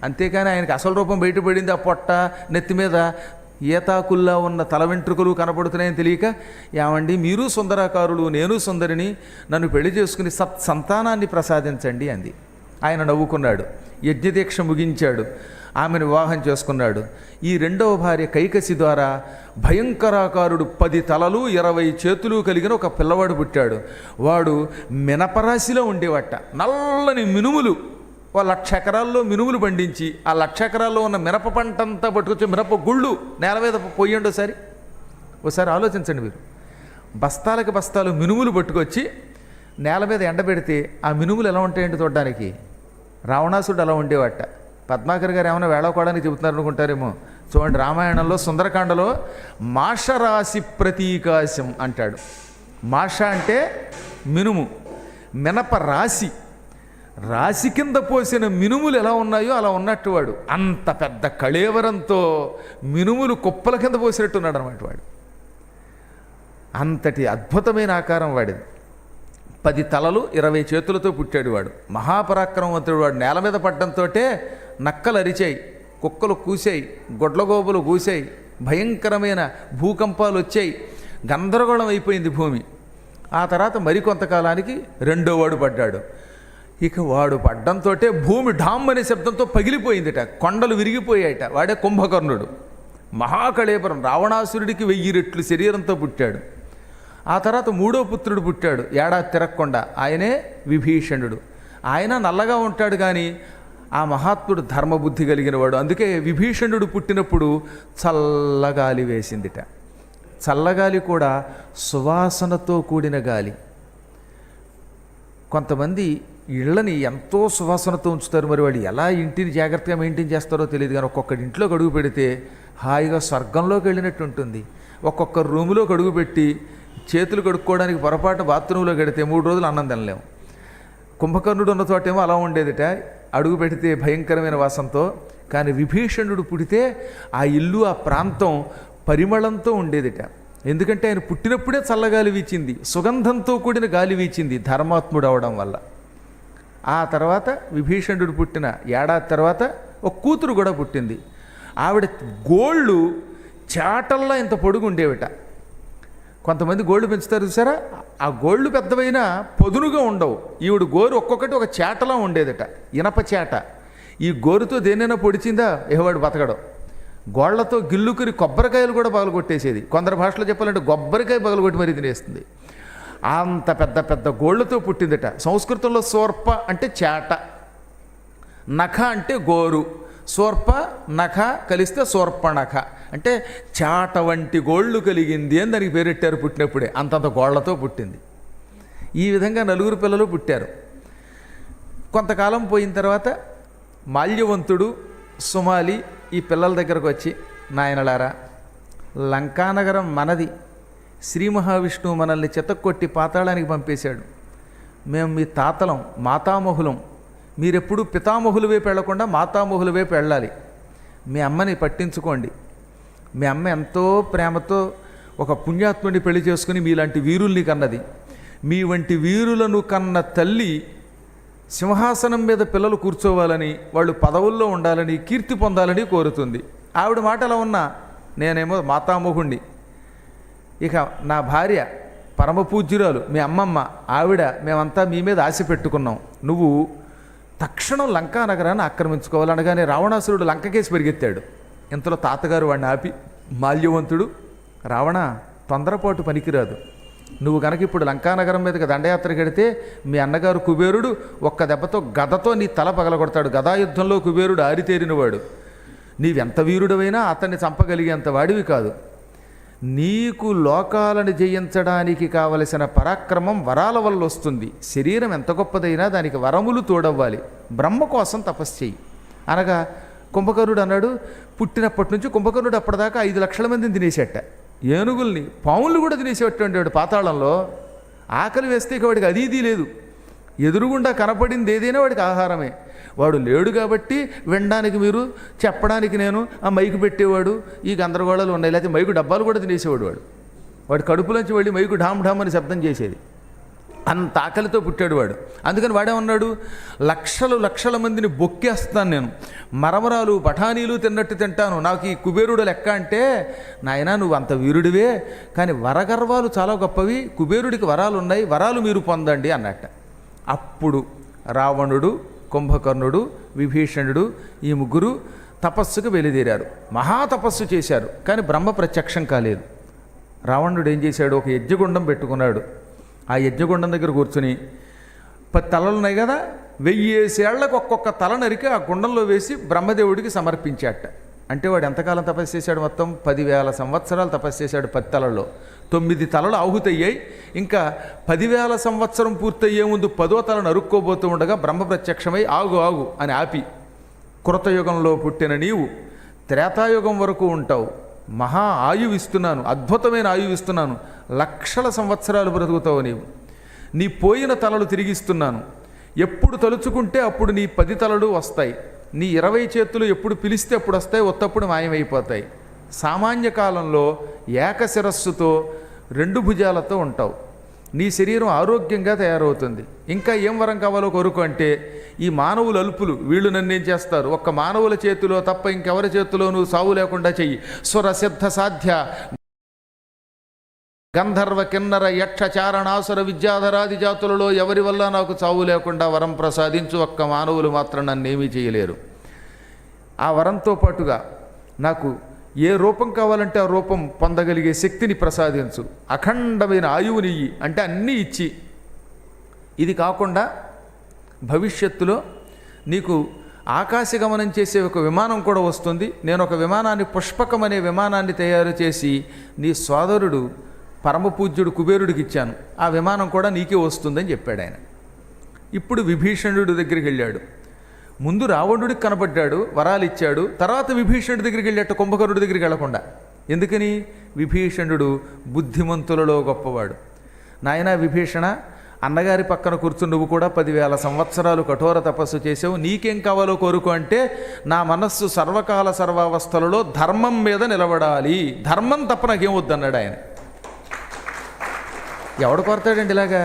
Speaker 1: అంతేకాని ఆయనకి అసలు రూపం బయటపడింది. ఆ పొట్ట నెత్తి మీద ఏతాకుల్లా ఉన్న తల వెంట్రుకలు కనపడుతున్నాయని తెలియక, ఏమండి మీరు సుందరాకారులు, నేను సుందరిని, నన్ను పెళ్లి చేసుకుని సంతానాన్ని ప్రసాదించండి అంది. ఆయన నవ్వుకున్నాడు, యజ్ఞదీక్ష ముగించాడు, ఆమెను వివాహం చేసుకున్నాడు. ఈ రెండవ భార్య కైకసి ద్వారా భయంకరాకారుడు 10 తలలు 20 చేతులు కలిగిన ఒక పిల్లవాడు పుట్టాడు. వాడు మినపరాశిలో ఉండేవట. నల్లని మినుములు, 1,00,000 ఎకరాల్లో మినుములు పండించి ఆ 1,00,000 ఎకరాల్లో ఉన్న మినప పంటంతా పట్టుకొచ్చి మినప గుళ్ళు నేల మీద పోయండి. ఒకసారి ఆలోచించండి మీరు. బస్తాలకి బస్తాలు మినుములు పట్టుకొచ్చి నేల మీద ఎండబెడితే ఆ మినుములు ఎలా ఉంటాయండి చూడడానికి? రావణాసుడు అలా ఉండేవాట. పద్మాకర్ గారు ఏమైనా వేళకోవడానికి చెబుతున్నారు అనుకుంటారేమో. చూడండి, రామాయణంలో సుందరకాండలో మాషరాశి ప్రతీకాశం అంటాడు. మాష అంటే మినుము, మినప రాశి, రాశి కింద పోసిన మినుములు ఎలా ఉన్నాయో అలా ఉన్నట్టు వాడు. అంత పెద్ద కళేవరంతో మినుములు కుప్పల కింద పోసినట్టున్నాడు అనమాట వాడు. అంతటి అద్భుతమైన ఆకారం వాడిది. 10 తలలు 20 చేతులతో పుట్టాడు వాడు. మహాపరాక్రమవంతుడు వాడు. నేల మీద పడ్డంతో నక్కలు అరిచాయి, కుక్కలు కూసాయి, గొడ్లగోబులు కూసాయి, భయంకరమైన భూకంపాలు వచ్చాయి, గందరగోళం అయిపోయింది భూమి. ఆ తర్వాత మరికొంతకాలానికి రెండో వాడు పడ్డాడు. ఇక వాడు పడ్డంతో భూమి ఢామ్ అనే శబ్దంతో పగిలిపోయిందిట, కొండలు విరిగిపోయాయట. వాడే కుంభకర్ణుడు. మహాకళేబరం, రావణాసురుడికి 1000 రెట్లు శరీరంతో పుట్టాడు. ఆ తర్వాత మూడో పుత్రుడు పుట్టాడు, ఏడాది తిరగకుండా. ఆయనే విభీషణుడు. ఆయన నల్లగా ఉంటాడు కానీ ఆ మహాత్ముడు ధర్మబుద్ధి కలిగిన వాడు. అందుకే విభీషణుడు పుట్టినప్పుడు చల్లగాలి వేసిందిట. చల్లగాలి కూడా సువాసనతో కూడిన గాలి. కొంతమంది ఇళ్ళని ఎంతో సువాసనతో ఉంచుతారు. మరి వాళ్ళు ఎలా ఇంటిని జాగ్రత్తగా మెయింటైన్ చేస్తారో తెలియదు కానీ ఒక్కొక్కటి ఇంట్లోకి అడుగు పెడితే హాయిగా స్వర్గంలోకి వెళ్ళినట్టు ఉంటుంది. ఒక్కొక్క రూములోకి అడుగు పెట్టి చేతులు కడుక్కోవడానికి పొరపాటు బాత్రూంలో కడితే 3 రోజులు అన్నం తినలేము. కుంభకర్ణుడు ఉన్న చోటేమో అలా ఉండేదిట, అడుగు పెడితే భయంకరమైన వాసనతో. కానీ విభీషణుడు పుడితే ఆ ఇల్లు, ఆ ప్రాంతం పరిమళంతో ఉండేదిట. ఎందుకంటే ఆయన పుట్టినప్పుడే చల్లగాలి వీచింది, సుగంధంతో కూడిన గాలి వీచింది, ధర్మాత్ముడు అవడం వల్ల. ఆ తర్వాత విభీషణుడు పుట్టిన ఏడాది తర్వాత ఒక కూతురు కూడా పుట్టింది. ఆవిడ గోళ్ళు చాటల్లా ఇంత పొడుగు ఉండేవిట. కొంతమంది గోళ్ళు పెంచుతారు చూసారా, ఆ గోళ్ళు పెద్దవైనా పొదునుగా ఉండవు. ఈవిడ గోరు ఒక్కొక్కటి ఒక చేటలా ఉండేదట, ఇనప చేట. ఈ గోరుతో దేనైనా పొడిచిందా ఏవాడు బతకడం. గోళ్లతో గిల్లుకుని కొబ్బరికాయలు కూడా పగలగొట్టేసేది. కొందరు భాషలో చెప్పాలంటే కొబ్బరికాయ పగలగొట్టి మరీ తినేస్తుంది. అంత పెద్ద పెద్ద గోళ్లతో పుట్టిందట. సంస్కృతంలో సోర్ప అంటే చేట, నఖ అంటే గోరు, సోర్ప నఖ కలిస్తే సోర్పణఖ అంటే చాట వంటి గోళ్ళు కలిగింది అని దానికి పేరెట్టారు పుట్టినప్పుడే. అంతంత గోళ్లతో పుట్టింది. ఈ విధంగా 4 పిల్లలు పుట్టారు. కొంతకాలం పోయిన తర్వాత మాల్యవంతుడు, సుమాలి ఈ పిల్లల దగ్గరకు వచ్చి, నాయనలారా, లంకానగరం మనది, శ్రీ మహావిష్ణువు మనల్ని చితక్కొట్టి పాతాళానికి పంపేశాడు. మేము మీ తాతలం, మాతామహులం. మీరెప్పుడు పితామహుల వైపు వెళ్లకుండా మాతామహుల వైపు వెళ్ళాలి. మీ అమ్మని పట్టించుకోండి. మీ అమ్మ ఎంతో ప్రేమతో ఒక పుణ్యాత్ముడిని పెళ్లి చేసుకుని మీలాంటి వీరుల్ని కన్నది. మీ వంటి వీరులను కన్న తల్లి సింహాసనం మీద పిల్లలు కూర్చోవాలని, వాళ్ళు పదవుల్లో ఉండాలని, కీర్తి పొందాలని కోరుతుంది. ఆవిడ మాట అలా ఉన్నా నేనేమో మాతామహుణ్ణి. ఇక నా భార్య పరమపూజ్యురాలు మీ అమ్మమ్మ, ఆవిడ, మేమంతా మీ మీద ఆశ పెట్టుకున్నాం. నువ్వు తక్షణం లంకా నగరాన్ని ఆక్రమించుకోవాలనగానే రావణాసురుడు లంకకేసి పరిగెత్తాడు. ఇంతలో తాతగారు వాడిని ఆపి, మాల్యవంతుడు, రావణ, తొందరపాటు పనికిరాదు. నువ్వు కనుక ఇప్పుడు లంకానగరం మీదకి దండయాత్ర కడితే మీ అన్నగారు కుబేరుడు ఒక్క దెబ్బతో గదతో నీ తల పగలగొడతాడు. గదాయుద్ధంలో కుబేరుడు ఆరితేరినవాడు. నీవెంత వీరుడవైనా అతన్ని చంపగలిగేంత వాడివి కాదు. నీకు లోకాలను జయించడానికి కావలసిన పరాక్రమం వరాల వల్ల వస్తుంది. శరీరం ఎంత గొప్పదైనా దానికి వరములు తోడవ్వాలి. బ్రహ్మ కోసం తపస్సు చెయ్యి అనగా కుంభకర్ణుడు అన్నాడు. పుట్టినప్పటి నుంచి కుంభకర్ణుడు అప్పటిదాకా 5 లక్షల మందిని తినేసేట. ఏనుగుల్ని, పాములు కూడా తినేసేటండి వాడు పాతాళంలో. ఆకలి వేస్తే ఇక వాడికి అది ఇది లేదు. ఎదురుగుండా కనపడింది ఏదైనా వాడికి ఆహారమే. వాడు లేడు కాబట్టి వినడానికి మీరు, చెప్పడానికి నేను, ఆ మైకు పెట్టేవాడు, ఈ గందరగోళాలు ఉన్నాయి. లేకపోతే మైకు డబ్బాలు కూడా తినేసేవాడు. వాడు కడుపులోంచి వెళ్ళి మైకు ఢామ్ ఢామ్ అని శబ్దం చేసేది. అంత ఆకలితో పుట్టాడు వాడు. అందుకని వాడేమన్నాడు, లక్షలు లక్షల మందిని బొక్కేస్తాను నేను, మరమరాలు బఠానీలు తిన్నట్టు తింటాను, నాకు ఈ కుబేరుడు లెక్క అంటే, నాయనా నువ్వు అంత వీరుడివే, కానీ వరగర్వాలు చాలా గొప్పవి, కుబేరుడికి వరాలు ఉన్నాయి, వరాలు మీరు పొందండి అన్నట్ట. అప్పుడు రావణుడు, కుంభకర్ణుడు, విభీషణుడు ఈ ముగ్గురు తపస్సుకు బయలుదేరారు. మహాతపస్సు చేశారు, కానీ బ్రహ్మ ప్రత్యక్షం కాలేదు. రావణుడు ఏం చేశాడు, ఒక యజ్ఞగుండం పెట్టుకున్నాడు. ఆ యజ్ఞగుండం దగ్గర కూర్చుని 10 తలలు ఉన్నాయి కదా, 1000 ఏళ్లకు ఒక్కొక్క తల నరికి ఆ గుండంలో వేసి బ్రహ్మదేవుడికి సమర్పించాట. అంటే వాడు ఎంతకాలం తపస్సు చేశాడు, మొత్తం 10,000 సంవత్సరాలు తపస్సు చేశాడు. 10 తలల్లో 9 తలలు ఆహుతయ్యాయి. ఇంకా 10,000 సంవత్సరం పూర్తయ్యే ముందు 10వ తల నరుక్కోబోతూ ఉండగా బ్రహ్మ ప్రత్యక్షమై ఆగు ఆగు అని ఆపి, కృతయుగంలో పుట్టిన నీవు త్రేతాయుగం వరకు ఉంటావు, మహా ఆయువు ఇస్తున్నాను, అద్భుతమైన ఆయువు ఇస్తున్నాను, లక్షల సంవత్సరాలు బ్రతుకుతావు నీవు, నీ పోయిన తలలు తిరిగిస్తున్నాను, ఎప్పుడు తలుచుకుంటే అప్పుడు నీ 10 తలలు వస్తాయి, నీ 20 చేతులు ఎప్పుడు పిలిస్తే అప్పుడు వస్తాయి, ఒత్తప్పుడు మాయమైపోతాయి, సామాన్య కాలంలో ఏకశిరస్సుతో 2 భుజాలతో ఉంటావు, నీ శరీరం ఆరోగ్యంగా తయారవుతుంది, ఇంకా ఏం వరం కావాలో కొరుకు అంటే, ఈ మానవులు అల్పులు, వీళ్ళు నన్నేం చేస్తారు, ఒక్క మానవుల చేతిలో తప్ప ఇంకెవరి చేతిలోనూ సావు లేకుండా చెయ్యి, స్వరసిద్ధ సాధ్య గంధర్వ కిన్నర యక్ష చారణాసుర విద్యాధరాది జాతులలో ఎవరి వల్ల నాకు చావు లేకుండా వరం ప్రసాదించు, ఒక్క మానవులు మాత్రం నన్నేమీ చేయలేరు, ఆ వరంతో పాటుగా నాకు ఏ రూపం కావాలంటే ఆ రూపం పొందగలిగే శక్తిని ప్రసాదించు, అఖండమైన ఆయువునియ్యి అంటే అన్నీ ఇచ్చి, ఇది కాకుండా భవిష్యత్తులో నీకు ఆకాశగమనం చేసే ఒక విమానం కూడా వస్తుంది, నేను ఒక విమానాన్ని, పుష్పకం అనే విమానాన్ని తయారు చేసి నీ సోదరుడు పరమపూజ్యుడు కుబేరుడికి ఇచ్చాను, ఆ విమానం కూడా నీకే వస్తుందని చెప్పాడు ఆయన. ఇప్పుడు విభీషణుడి దగ్గరికి వెళ్ళాడు. ముందు రావణుడికి కనబడ్డాడు, వరాలు ఇచ్చాడు, తర్వాత విభీషణుడి దగ్గరికి వెళ్ళాట, కుంభకర్ణుడి దగ్గరికి వెళ్లకుండా. ఎందుకని, విభీషణుడు బుద్ధిమంతులలో గొప్పవాడు. నాయనా విభీషణ, అన్నగారి పక్కన కూర్చుని నువ్వు కూడా 10,000 సంవత్సరాలు కఠోర తపస్సు చేసావు, నీకేం కావాలో కోరుకో అంటే, నా మనస్సు సర్వకాల సర్వావస్థలలో ధర్మం మీద నిలబడాలి, ధర్మం తప్ప నాకేం వద్దన్నాడు ఆయన. ఎవడు కోరతాడండి ఇలాగా,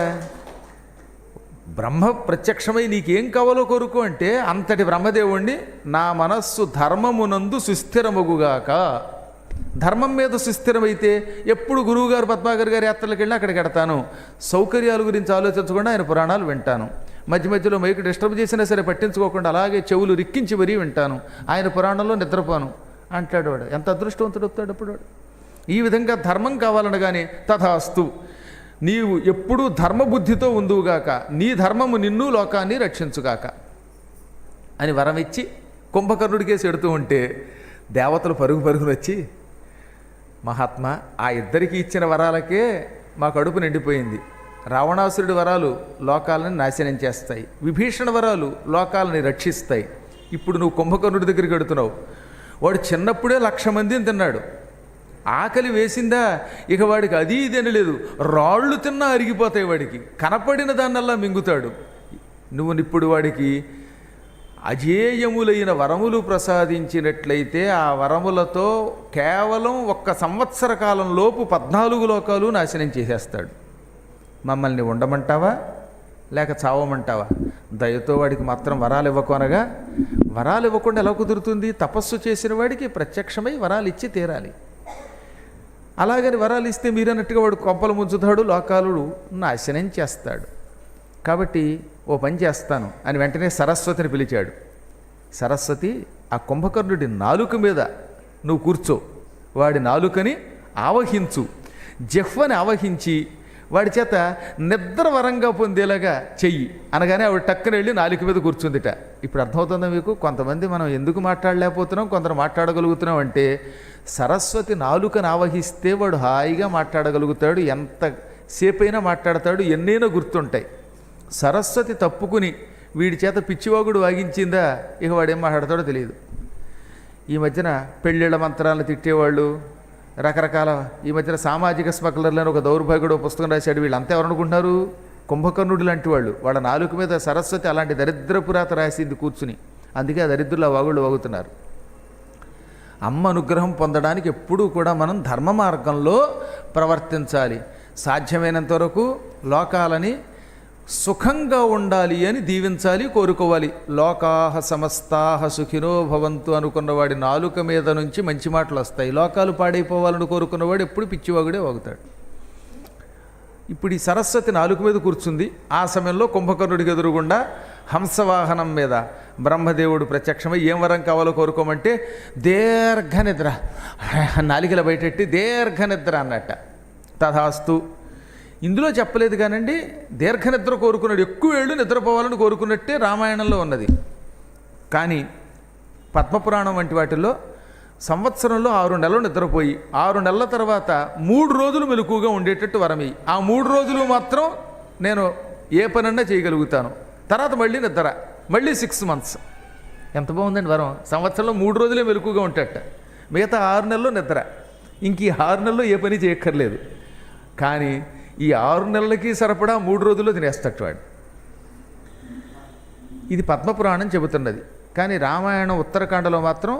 Speaker 1: బ్రహ్మ ప్రత్యక్షమై నీకేం కావాలో కోరుకో అంటే, అంతటి బ్రహ్మదేవుణ్ణి నా మనస్సు ధర్మమునందు సుస్థిరమగుగాక, ధర్మం మీద సుస్థిరమైతే ఎప్పుడు గురువుగారు పద్మాకర్ గారి యాత్రలకు వెళ్ళి అక్కడికి వెడతాను, సౌకర్యాల గురించి ఆలోచించకుండా ఆయన పురాణాలు వింటాను, మధ్య మధ్యలో మైకు డిస్టర్బ్ చేసినా సరే పట్టించుకోకుండా అలాగే చెవులు రిక్కించి మరీ వింటాను, ఆయన పురాణంలో నిద్రపోను అంటాడు. వాడు ఎంత అదృష్టవంతుడు అవుతాడు అప్పుడు వాడు. ఈ విధంగా ధర్మం కావాలనగానే తథాస్తు, నీవు ఎప్పుడూ ధర్మబుద్ధితో ఉందువుగాక, నీ ధర్మము నిన్ను లోకాన్ని రక్షించుగాక అని వరం ఇచ్చి కుంభకర్ణుడికేసి ఎడుతూ ఉంటే దేవతలు పరుగు పరుగులు వచ్చి, మహాత్మా ఆ ఇద్దరికి ఇచ్చిన వరాలకే మా కడుపు నిండిపోయింది, రావణాసురుడి వరాలు లోకాలను నాశనం చేస్తాయి, విభీషణ వరాలు లోకాలని రక్షిస్తాయి, ఇప్పుడు నువ్వు కుంభకర్ణుడి దగ్గరికి ఎడుతున్నావు, వాడు చిన్నప్పుడే 1,00,000 మందిని తిన్నాడు, ఆకలి వేసిందా ఇక వాడికి అది ఇది అని లేదు, రాళ్ళు తిన్నా అరిగిపోతాయి, వాడికి కనపడిన దాన్నల్లా మింగుతాడు, నువ్వు ఇప్పుడు వాడికి అజేయములైన వరములు ప్రసాదించినట్లయితే ఆ వరములతో కేవలం 1 సంవత్సర కాలంలోపు 14 లోకాలు నాశనం చేసేస్తాడు, మమ్మల్ని ఉండమంటావా లేక చావమంటావా, దయతో వాడికి మాత్రం వరాలు ఇవ్వకు అనగా, వరాలు ఇవ్వకుండా ఎలా కుదురుతుంది, తపస్సు చేసిన వాడికి ప్రత్యక్షమై వరాలు ఇచ్చి తీరాలి, అలాగని వరాలు ఇస్తే మీరన్నట్టుగా వాడు కొంపలు ముంచుతాడు, లోకాలు నాశనం చేస్తాడు, కాబట్టి ఓ పని చేస్తాను అని వెంటనే సరస్వతిని పిలిచాడు. సరస్వతి, ఆ కుంభకర్ణుడి నాలుక మీద నువ్వు కూర్చో, వాడి నాలుకని ఆవహించు, జిహ్వని ఆవహించి వాడి చేత నిద్ర వరంగా పొందేలాగా చెయ్యి అనగానే ఆవిడ టక్కన వెళ్ళి నాలుక మీద కూర్చుందిట. ఇప్పుడు అర్థమవుతుందా మీకు, కొంతమంది మనం ఎందుకు మాట్లాడలేకపోతున్నాం, కొందరు మాట్లాడగలుగుతున్నాం అంటే, సరస్వతి నాలుకను ఆవహిస్తే వాడు హాయిగా మాట్లాడగలుగుతాడు, ఎంతసేపైనా మాట్లాడతాడు, ఎన్నైనా గుర్తుంటాయి. సరస్వతి తప్పుకుని వీడి చేత పిచ్చివాగుడు వాగించిందా ఇక వాడేం మాట్లాడతాడో తెలియదు. ఈ మధ్యన పెళ్ళిళ్ళ మంత్రాలను తిట్టేవాళ్ళు రకరకాల, ఈ మధ్యన సామాజిక స్మగ్లర్లను ఒక దౌర్భాగ్యుడు పుస్తకం రాశాడు, వీళ్ళంతా ఎవరనుకుంటున్నారు, కుంభకర్ణుడు లాంటి వాళ్ళు, వాళ్ళ నాలుక మీద సరస్వతి అలాంటి దరిద్రపురాత రాసింది కూర్చుని, అందుకే ఆ దరిద్రులు ఆ వాగుళ్ళు వాగుతున్నారు. అమ్మ అనుగ్రహం పొందడానికి ఎప్పుడూ కూడా మనం ధర్మ మార్గంలో ప్రవర్తించాలి, సాధ్యమైనంత వరకు లోకాలని సుఖంగా ఉండాలి అని దీవించాలి, కోరుకోవాలి. లోకాహ సమస్తాహ సుఖినో భవంతు అనుకున్నవాడి నాలుక మీద నుంచి మంచి మాటలు వస్తాయి. లోకాలు పాడైపోవాలని కోరుకున్నవాడు ఎప్పుడు పిచ్చివాగుడే వాగుతాడు. ఇప్పుడు ఈ సరస్వతి నాలుక మీద కూర్చుంది. ఆ సమయంలో కుంభకర్ణుడికి ఎదురుగుండా హంసవాహనం మీద బ్రహ్మదేవుడు ప్రత్యక్షమై ఏం వరం కావాలో కోరుకోమంటే దీర్ఘ నిద్ర, నాలికల బయటెట్టి దీర్ఘ నిద్ర అన్నట్ట. తథాస్తు. ఇందులో చెప్పలేదు కానండి, దీర్ఘ నిద్ర కోరుకున్నాడు, ఎక్కువ ఏళ్ళు నిద్రపోవాలని కోరుకున్నట్టే రామాయణంలో ఉన్నది. కానీ పద్మపురాణం వంటి వాటిల్లో సంవత్సరంలో 6 నెలలు నిద్రపోయి 6 నెలల తర్వాత 3 రోజులు మెలకుగా ఉండేటట్టు వరమి. ఆ 3 రోజులు మాత్రం నేను ఏ పనన్నా చేయగలుగుతాను, తర్వాత మళ్ళీ నిద్ర, మళ్ళీ 6 months. ఎంత బాగుందండి వరం. సంవత్సరంలో 3 రోజులే మెలకుగా ఉంటాట, మిగతా 6 నెలలు నిద్ర. ఇంక ఈ 6 నెలల్లో ఏ పని చేయక్కర్లేదు. కానీ ఈ 6 నెలలకి సరిపడా 3 రోజుల్లో తినేస్తట్టు వాడు. ఇది పద్మపురాణం చెబుతున్నది. కానీ రామాయణం ఉత్తరకాండలో మాత్రం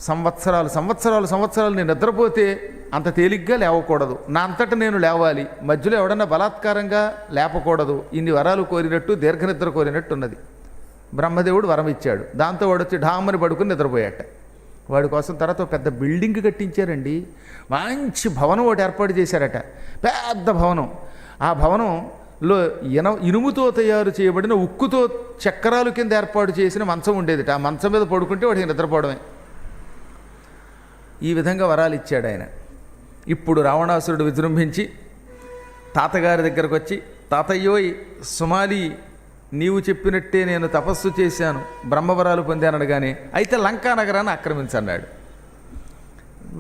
Speaker 1: సంవత్సరాలు నేను నిద్రపోతే అంత తేలిగ్గా లేవకూడదు, నా అంతటా నేను లేవాలి, మధ్యలో ఎవడన్నా బలాత్కారంగా లేపకూడదు. ఇన్ని వరాలు కోరినట్టు దీర్ఘనిద్ర కోరినట్టు ఉన్నది. బ్రహ్మదేవుడు వరం ఇచ్చాడు. దాంతో వాడు వచ్చి ఢామ్మని పడుకుని నిద్రపోయాట. వాడి కోసం తర్వాత పెద్ద బిల్డింగ్ కట్టించారండి. మంచి భవనం ఒకటి ఏర్పాటు చేశారట, పెద్ద భవనం. ఆ భవనంలో ఇనుముతో తయారు చేయబడిన ఉక్కుతో చక్రాలు కింద ఏర్పాటు చేసిన మంచం ఉండేదిట. ఆ మంచం మీద పడుకుంటే వాడికి నిద్రపోవడమే. ఈ విధంగా వరాలు ఇచ్చాడు ఆయన. ఇప్పుడు రావణాసురుడు విజృంభించి తాతగారి దగ్గరకు వచ్చి, తాతయ్యోయ్ సుమాలి, నీవు చెప్పినట్టే నేను తపస్సు చేశాను, బ్రహ్మవరాలు పొందాననగానే అయితే లంకా నగరాన్ని ఆక్రమించన్నాడు.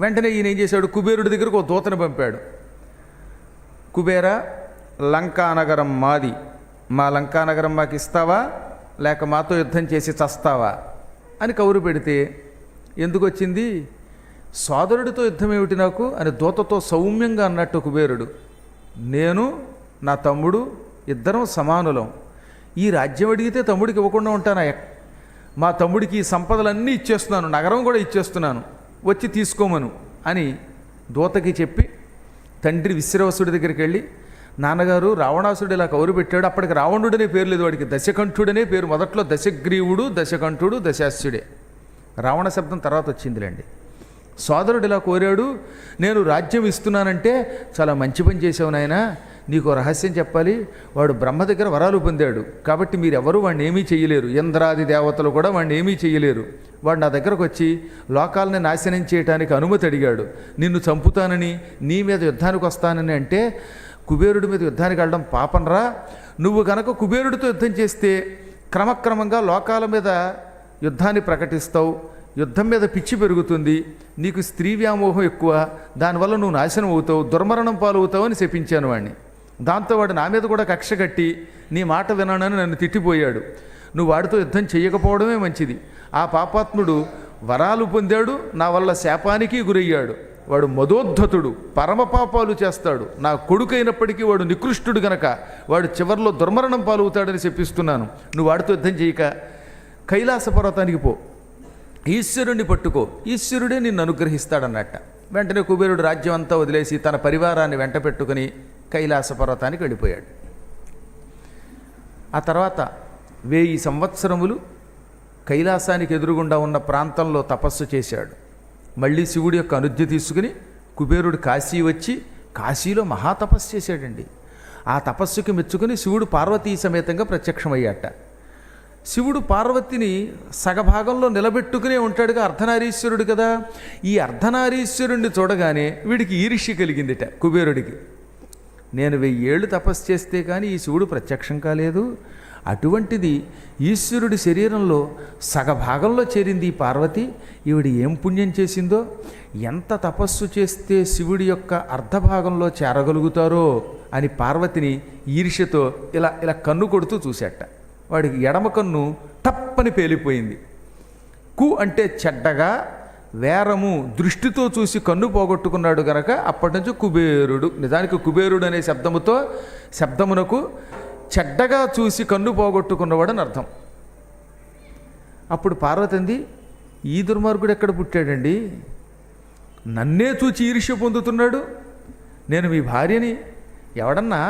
Speaker 1: వెంటనే ఈయన ఏం చేశాడు, కుబేరుడి దగ్గరకు ఒక దూతను పంపాడు. కుబేర, లంకానగరం మాది, మా లంకానగరం మాకు ఇస్తావా లేక మాతో యుద్ధం చేసి చస్తావా అని కౌరు పెడితే, ఎందుకు వచ్చింది, సోదరుడితో యుద్ధం ఏమిటి నాకు అని దూతతో సౌమ్యంగా అన్నట్టు కుబేరుడు, నేను నా తమ్ముడు ఇద్దరం సమానులం, ఈ రాజ్యం అడిగితే తమ్ముడికి ఇవ్వకుండా ఉంటానా, మా తమ్ముడికి ఈ సంపదలన్నీ ఇచ్చేస్తున్నాను, నగరం కూడా ఇచ్చేస్తున్నాను, వచ్చి తీసుకోమను అని దూతకి చెప్పి తండ్రి విశ్రవసుడి దగ్గరికి వెళ్ళి, నాన్నగారు రావణాసుడు ఇలా కౌరు పెట్టాడు. అప్పటికి రావణుడనే పేరు లేదు వాడికి, దశకంఠుడనే పేరు. మొదట్లో దశగ్రీవుడు, దశకంఠుడు, దశాస్యుడే. రావణ శబ్దం తర్వాత వచ్చిందిలేండి. సోదరుడు ఇలా కోరాడు, నేను రాజ్యం ఇస్తున్నానంటే చాలా మంచి పని చేసావు నాయనా, నీకు రహస్యం చెప్పాలి, వాడు బ్రహ్మ దగ్గర వరాలు పొందాడు కాబట్టి మీరెవరూ వాడిని ఏమీ చేయలేరు, ఇంద్రాది దేవతలు కూడా వాడిని ఏమీ చేయలేరు. వాడు నా దగ్గరకు వచ్చి లోకాలని నాశనం చేయడానికి అనుమతి అడిగాడు, నిన్ను చంపుతానని, నీ మీద యుద్ధానికి వస్తానని. అంటే కుబేరుడి మీద యుద్ధానికి వెళ్ళడం పాపనరా, నువ్వు కనుక కుబేరుడితో యుద్ధం చేస్తే క్రమక్రమంగా లోకాల మీద యుద్ధాన్ని ప్రకటిస్తావు, యుద్ధం మీద పిచ్చి పెరుగుతుంది, నీకు స్త్రీ వ్యామోహం ఎక్కువ, దానివల్ల నువ్వు నాశనం అవుతావు, దుర్మరణం పాలవుతావు అని శపించాను వాడిని. దాంతో వాడు నా మీద కూడా కక్ష కట్టి నీ మాట వినానని నన్ను తిట్టిపోయాడు. నువ్వు వాడితో యుద్ధం చేయకపోవడమే మంచిది. ఆ పాపాత్ముడు వరాలు పొందాడు, నా వల్ల శాపానికి గురయ్యాడు. వాడు మదోద్ధతుడు, పరమపాపాలు చేస్తాడు, నా కొడుకైనప్పటికీ వాడు నికృష్టుడు గనక వాడు చివరిలో దుర్మరణం పాలవుతాడని చెప్పిస్తున్నాను. నువ్వు వాడితో యుద్ధం చేయక కైలాస పర్వతానికి పో, ఈశ్వరుణ్ణి పట్టుకో, ఈశ్వరుడే నిన్ను అనుగ్రహిస్తాడన్నట్ట. వెంటనే కుబేరుడు రాజ్యం అంతా వదిలేసి తన పరివారాన్ని వెంట పెట్టుకుని కైలాస పర్వతానికి వెళ్ళిపోయాడు. ఆ తర్వాత 1000 సంవత్సరములు కైలాసానికి ఎదురుగుండా ఉన్న ప్రాంతంలో తపస్సు చేశాడు. మళ్ళీ శివుడి యొక్క అనుజ్ఞ తీసుకుని కుబేరుడు కాశీ వచ్చి కాశీలో మహాతపస్సు చేశాడండి. ఆ తపస్సుకి మెచ్చుకుని శివుడు పార్వతీ సమేతంగా ప్రత్యక్షమయ్యాట. శివుడు పార్వతిని సగభాగంలో నిలబెట్టుకునే ఉంటాడుగా, అర్ధనారీశ్వరుడు కదా. ఈ అర్ధనారీశ్వరుణ్ణి చూడగానే వీడికి ఈర్ష్య కలిగిందిట కుబేరుడికి. నేను 1000 ఏళ్ళు తపస్సు చేస్తే కానీ ఈ శివుడు ప్రత్యక్షం కాలేదు, అటువంటిది ఈశ్వరుడి శరీరంలో సగభాగంలో చేరింది ఈ పార్వతి, ఈవిడ ఏం పుణ్యం చేసిందో, ఎంత తపస్సు చేస్తే శివుడి యొక్క అర్ధభాగంలో చేరగలుగుతారో అని పార్వతిని ఈర్ష్యతో ఇలా ఇలా కన్ను కొడుతూ చూశాట. వాడికి ఎడమ కన్ను తప్పని పేలిపోయింది. కు అంటే చెడ్డగా, వేరము దృష్టితో చూసి కన్ను పోగొట్టుకున్నాడు గనక అప్పటి నుంచి కుబేరుడు. నిజానికి కుబేరుడు అనే శబ్దమునకు చెడ్డగా చూసి కన్ను పోగొట్టుకున్నవాడని అర్థం. అప్పుడు పార్వతి అంది, ఈ దుర్మార్గుడు ఎక్కడ పుట్టాడండి, నన్నే చూచి ఈర్ష్య పొందుతున్నాడు, నేను మీ భార్యని, ఎవడన్నా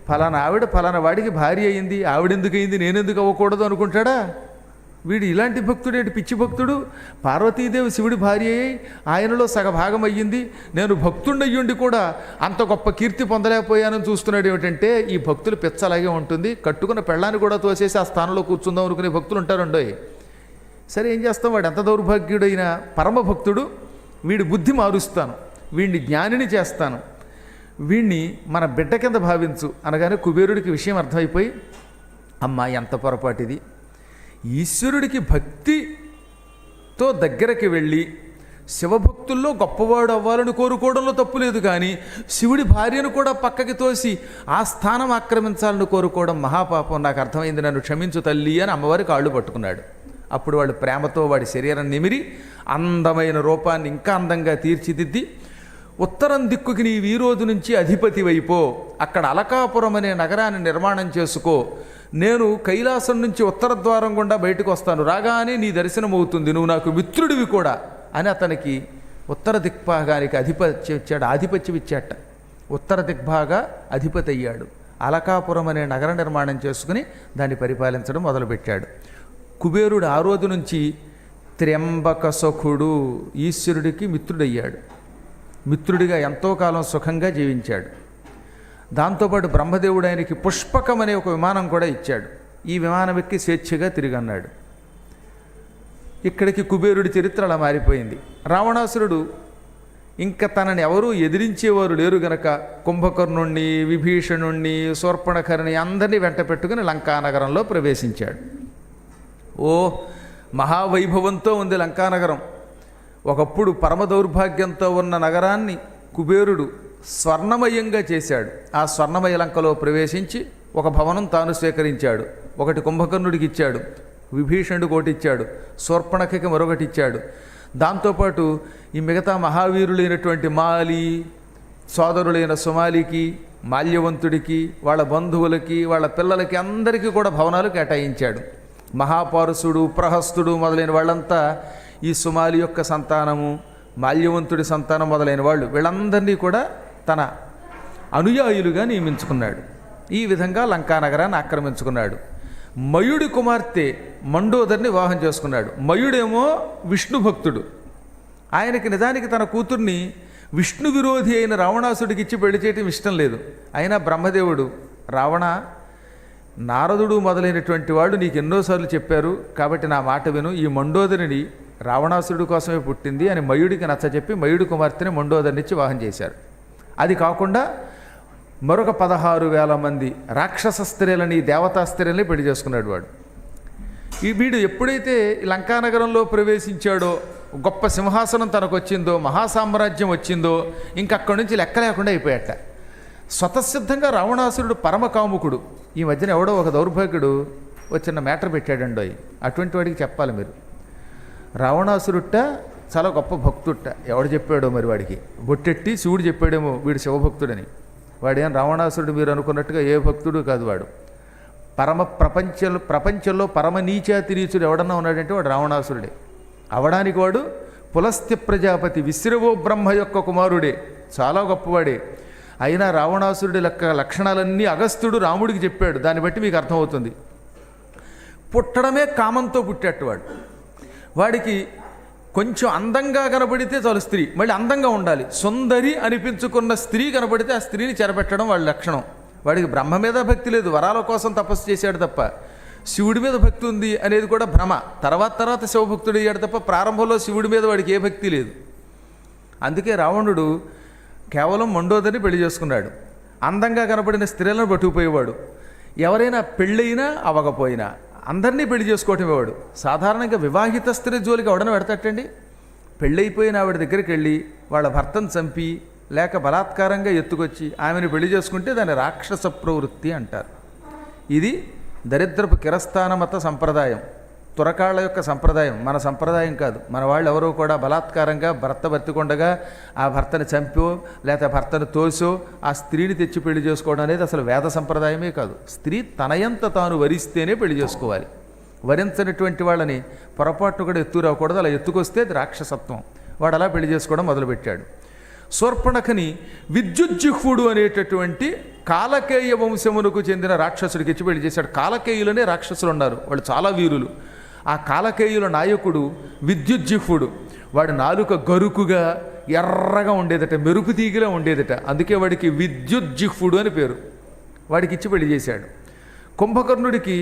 Speaker 1: ఫలానా ఆవిడ ఫలానా వాడికి భార్య అయింది, ఆవిడెందుకు అయింది నేనెందుకు అవ్వకూడదు అనుకుంటాడా? వీడు ఇలాంటి భక్తుడేంటి, పిచ్చి భక్తుడు. పార్వతీదేవి శివుడి భార్య అయ్యి ఆయనలో సగభాగం అయ్యింది, నేను భక్తుడయ్యుండి కూడా అంత గొప్ప కీర్తి పొందలేకపోయానని చూస్తున్నాడు. ఏమిటంటే ఈ భక్తులు పిచ్చలాగే ఉంటుంది. కట్టుకున్న పెళ్ళాన్ని కూడా తోసేసి ఆ స్థానంలో కూర్చుందాం అనుకునే భక్తులు ఉంటారండోయ్. సరే ఏం చేస్తాం, వాడు ఎంత దౌర్భాగ్యుడైన పరమభక్తుడు. వీడి బుద్ధి మారుస్తాను, వీడిని జ్ఞానిని చేస్తాను, వీణ్ణి మన బిడ్డ కింద భావించు అనగానే కుబేరుడికి విషయం అర్థమైపోయి, అమ్మా ఎంత పొరపాటిది, ఈశ్వరుడికి భక్తితో దగ్గరికి వెళ్ళి శివభక్తుల్లో గొప్పవాడు అవ్వాలని కోరుకోవడంలో తప్పు లేదు, కానీ శివుడి భార్యను కూడా పక్కకి తోసి ఆ స్థానం ఆక్రమించాలని కోరుకోవడం మహాపాపం. నాకు అర్థమైంది, నన్ను క్షమించు తల్లి అని అమ్మవారి కాళ్ళు పట్టుకున్నాడు. అప్పుడు వాడు ప్రేమతో వాడి శరీరం నిమిరి అందమైన రూపాన్ని ఇంకా అందంగా తీర్చిదిద్ది, ఉత్తరం దిక్కుకి నీవు ఈ రోజు నుంచి అధిపతి వైపో, అక్కడ అలకాపురం అనే నగరాన్ని నిర్మాణం చేసుకో, నేను కైలాసం నుంచి ఉత్తర ద్వారం గుండా బయటకు వస్తాను, రాగానే నీ దర్శనం అవుతుంది, నువ్వు నాకు మిత్రుడివి కూడా అని అతనికి ఉత్తర దిగ్భాగానికి ఆధిపత్యం ఇచ్చాట. ఉత్తర దిగ్భాగా అధిపతి అయ్యాడు. అలకాపురం అనే నగర నిర్మాణం చేసుకుని దాన్ని పరిపాలించడం మొదలుపెట్టాడు. కుబేరుడు ఆ రోజు నుంచి త్ర్యంబక సుఖుడు, ఈశ్వరుడికి మిత్రుడయ్యాడు. మిత్రుడిగా ఎంతో కాలం సుఖంగా జీవించాడు. దాంతోపాటు బ్రహ్మదేవుడు ఆయనకి పుష్పకం అనే ఒక విమానం కూడా ఇచ్చాడు. ఈ విమానం ఎక్కి స్వేచ్ఛగా తిరిగన్నాడు. ఇక్కడికి కుబేరుడి చరిత్ర అలా మారిపోయింది. రావణాసురుడు ఇంకా తనని ఎవరూ ఎదిరించేవారు లేరు గనక కుంభకర్ణుణ్ణి, విభీషణుణ్ణి, శూర్పణఖరిని అందరినీ వెంట పెట్టుకుని లంకానగరంలో ప్రవేశించాడు. ఓ మహావైభవంతో ఉంది లంకానగరం. ఒకప్పుడు పరమ దౌర్భాగ్యంతో ఉన్న నగరాన్ని కుబేరుడు స్వర్ణమయంగా చేశాడు. ఆ స్వర్ణమయ లంకలో ప్రవేశించి ఒక భవనం తాను స్వీకరించాడు. ఒకటి కుంభకర్ణుడికి ఇచ్చాడు, విభీషణుడికి ఒకటి ఇచ్చాడు, శూర్పణఖకి మరొకటి ఇచ్చాడు. దాంతోపాటు ఈ మిగతా మహావీరులైనటువంటి మాలి సోదరులైన సుమాలికి, మాల్యవంతుడికి, వాళ్ళ బంధువులకి, వాళ్ళ పిల్లలకి అందరికీ కూడా భవనాలు కేటాయించాడు. మహాపారుసుడు, ప్రహస్తుడు మొదలైన వాళ్ళంతా ఈ సుమాలి యొక్క సంతానము, మాల్యవంతుడి సంతానం మొదలైన వాళ్ళు, వీళ్ళందరినీ కూడా తన అనుయాయులుగా నియమించుకున్నాడు. ఈ విధంగా లంకానగరాన్ని ఆక్రమించుకున్నాడు. మయుడి కుమార్తె మండోదరిని వివాహం చేసుకున్నాడు. మయుడేమో విష్ణు భక్తుడు. ఆయనకి నిజానికి తన కూతుర్ని విష్ణు విరోధి అయిన రావణాసుడికి ఇచ్చి పెళ్లి చేయటం ఇష్టం లేదు. అయినా బ్రహ్మదేవుడు, రావణ, నారదుడు మొదలైనటువంటి వాళ్ళు నీకు ఎన్నోసార్లు చెప్పారు, కాబట్టి నా మాట విను, ఈ మండోదరిని రావణాసురుడి కోసమే పుట్టింది అని మయుడికి నచ్చజెప్పి మయుడి కుమార్తెని మండోదరినిచ్చి వివాహం చేశారు. అది కాకుండా మరొక 16,000 మంది రాక్షస స్త్రీలని, దేవతా స్త్రీలని పెళ్లి చేసుకున్నాడు వాడు. వీడు ఎప్పుడైతే లంకానగరంలో ప్రవేశించాడో, గొప్ప సింహాసనం తనకు వచ్చిందో, మహాసామ్రాజ్యం వచ్చిందో, ఇంకక్కడి నుంచి లెక్క లేకుండా అయిపోయాట. స్వతసిద్ధంగా రావణాసురుడు పరమకాముకుడు. ఈ మధ్యన ఎవడో ఒక దౌర్భాగ్యుడు చిన్న మ్యాటర్ పెట్టాడండో, అటువంటి వాడికి చెప్పాలి మీరు. రావణాసురుట్ట చాలా గొప్ప భక్తుట్ట. ఎవడు చెప్పాడో మరి వాడికి, బొట్టెట్టి శివుడు చెప్పాడేమో వీడు శివభక్తుడని. వాడేం రావణాసురుడు మీరు అనుకున్నట్టుగా ఏ భక్తుడు కాదు. వాడు ప్రపంచంలో పరమ నీచాతి నీచుడు ఎవడన్నా ఉన్నాడంటే వాడు రావణాసురుడే. అవడానికి వాడు పులస్త్య ప్రజాపతి విశ్రవో బ్రహ్మ యొక్క కుమారుడే, చాలా గొప్పవాడే. అయినా రావణాసురుడి లక్షణాలన్నీ అగస్త్యుడు రాముడికి చెప్పాడు. దాన్ని బట్టి మీకు అర్థమవుతుంది. పుట్టడమే కామంతో పుట్టేటవాడు. వాడికి కొంచెం అందంగా కనబడితే చాలు స్త్రీ, మళ్ళీ అందంగా ఉండాలి. సుందరి అనిపించుకున్న స్త్రీ కనబడితే ఆ స్త్రీని చెరబెట్టడం వాడి లక్షణం. వాడికి బ్రహ్మ మీద భక్తి లేదు, వరాల కోసం తపస్సు చేశాడు తప్ప. శివుడి మీద భక్తి ఉంది అనేది కూడా భ్రమ. తర్వాత శివభక్తుడు అయ్యాడు తప్ప ప్రారంభంలో శివుడి మీద వాడికి ఏ భక్తి లేదు. అందుకే రావణుడు కేవలం మండోదరిని పెళ్లి చేసుకున్నాడు. అందంగా కనబడిన స్త్రీలను పట్టుకుపోయేవాడు. ఎవరైనా పెళ్ళైనా అవ్వకపోయినా అందరినీ పెళ్లి చేసుకోవటం వాడు. సాధారణంగా వివాహిత స్త్రీ జోలికి ఎవడన పెడతాటండి. పెళ్ళైపోయిన ఆవిడ దగ్గరికి వెళ్ళి వాళ్ళ భర్తను చంపి లేక బలాత్కారంగా ఎత్తుకొచ్చి ఆమెను పెళ్లి చేసుకుంటే దాన్ని రాక్షస ప్రవృత్తి అంటారు. ఇది దరిద్రపు కిరస్థాన మత సంప్రదాయం, తురకాళ్ళ యొక్క సంప్రదాయం, మన సంప్రదాయం కాదు. మన వాళ్ళు ఎవరో కూడా బలాత్కారంగా భర్త బతికొండగా ఆ భర్తను చంపో లేకపోతే భర్తను తోసో ఆ స్త్రీని తెచ్చి పెళ్లి చేసుకోవడం అనేది అసలు వేద సంప్రదాయమే కాదు. స్త్రీ తనయంత తాను వరిస్తేనే పెళ్లి చేసుకోవాలి. వరించినటువంటి వాళ్ళని పొరపాటు కూడా ఎత్తురాకూడదు. అలా ఎత్తుకొస్తే అది రాక్షసత్వం. వాడు అలా పెళ్లి చేసుకోవడం మొదలుపెట్టాడు. శూర్పణఖని విద్యుజ్జిహ్వుడు అనేటటువంటి కాలకేయ వంశమునకు చెందిన రాక్షసుడికి ఇచ్చి పెళ్లి చేశాడు. కాలకేయులనే రాక్షసులు ఉన్నారు, వాళ్ళు చాలా వీరులు. ఆ కాలకేయుల నాయకుడు విద్యుజ్జిహ్వుడు. వాడి నాలుక గరుకుగా ఎర్రగా ఉండేదట, మెరుపు తీగిలా ఉండేదట. అందుకే వాడికి విద్యుజ్జిహ్వుడు అని పేరు. వాడికి ఇచ్చి పెళ్లి చేశాడు. కుంభకర్ణుడికి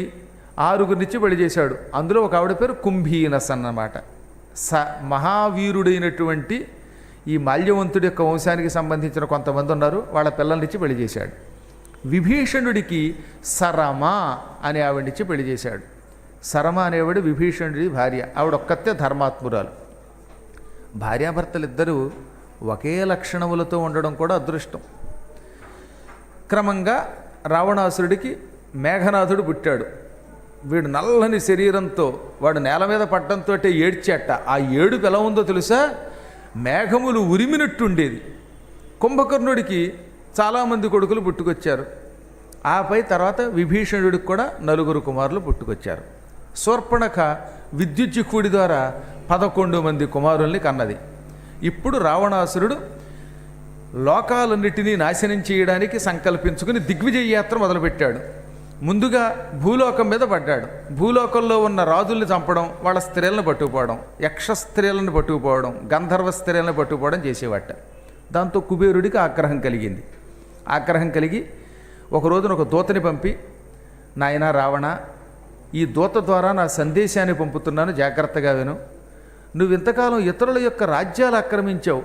Speaker 1: 6గురినిచ్చి పెళ్లి చేశాడు. అందులో ఒక ఆవిడ పేరు కుంభీనస్ అన్నమాట. మహావీరుడైనటువంటి ఈ మాల్యవంతుడి యొక్క వంశానికి సంబంధించిన కొంతమంది ఉన్నారు, వాళ్ళ పిల్లల్నిచ్చి పెళ్లి చేశాడు. విభీషణుడికి సరమ అనే ఆవిడనిచ్చి పెళ్లి చేశాడు. సరమ అనేవాడు విభీషణుడి భార్య. ఆవిడ ఒక్కతే ధర్మాత్మురాలు. భార్యాభర్తలిద్దరూ ఒకే లక్షణములతో ఉండడం కూడా అదృష్టం. క్రమంగా రావణాసురుడికి మేఘనాథుడు పుట్టాడు. వీడు నల్లని శరీరంతో వాడు నేల మీద పడ్డంతో ఏడ్చేట. ఆ ఏడుపు ఎలా ఉందో తెలుసా? మేఘములు ఉరిమినట్టుండేది. కుంభకర్ణుడికి చాలామంది కొడుకులు పుట్టుకొచ్చారు. ఆపై తర్వాత విభీషణుడికి కూడా 4 కుమారులు పుట్టుకొచ్చారు. శూర్పణఖ విద్యుజ్జిహ్వుడి ద్వారా 11 మంది కుమారుల్ని కన్నది. ఇప్పుడు రావణాసురుడు లోకాలన్నిటినీ నాశనం చేయడానికి సంకల్పించుకుని దిగ్విజయ యాత్ర మొదలుపెట్టాడు. ముందుగా భూలోకం మీద పడ్డాడు. భూలోకంలో ఉన్న రాజుల్ని చంపడం, వాళ్ళ స్త్రీలను పట్టుకుపోవడం, యక్ష స్త్రీలను పట్టుకుపోవడం, గంధర్వ స్త్రీలను పట్టుకుపోవడం చేసేవాట. దాంతో కుబేరుడికి ఆగ్రహం కలిగింది. ఆగ్రహం కలిగి ఒక రోజున ఒక దూతని పంపి, నాయనా రావణ, ఈ దూత ద్వారా నా సందేశాన్ని పంపుతున్నాను, జాగ్రత్తగా విను. నువ్వు ఇంతకాలం ఇతరుల యొక్క రాజ్యాలు ఆక్రమించావు,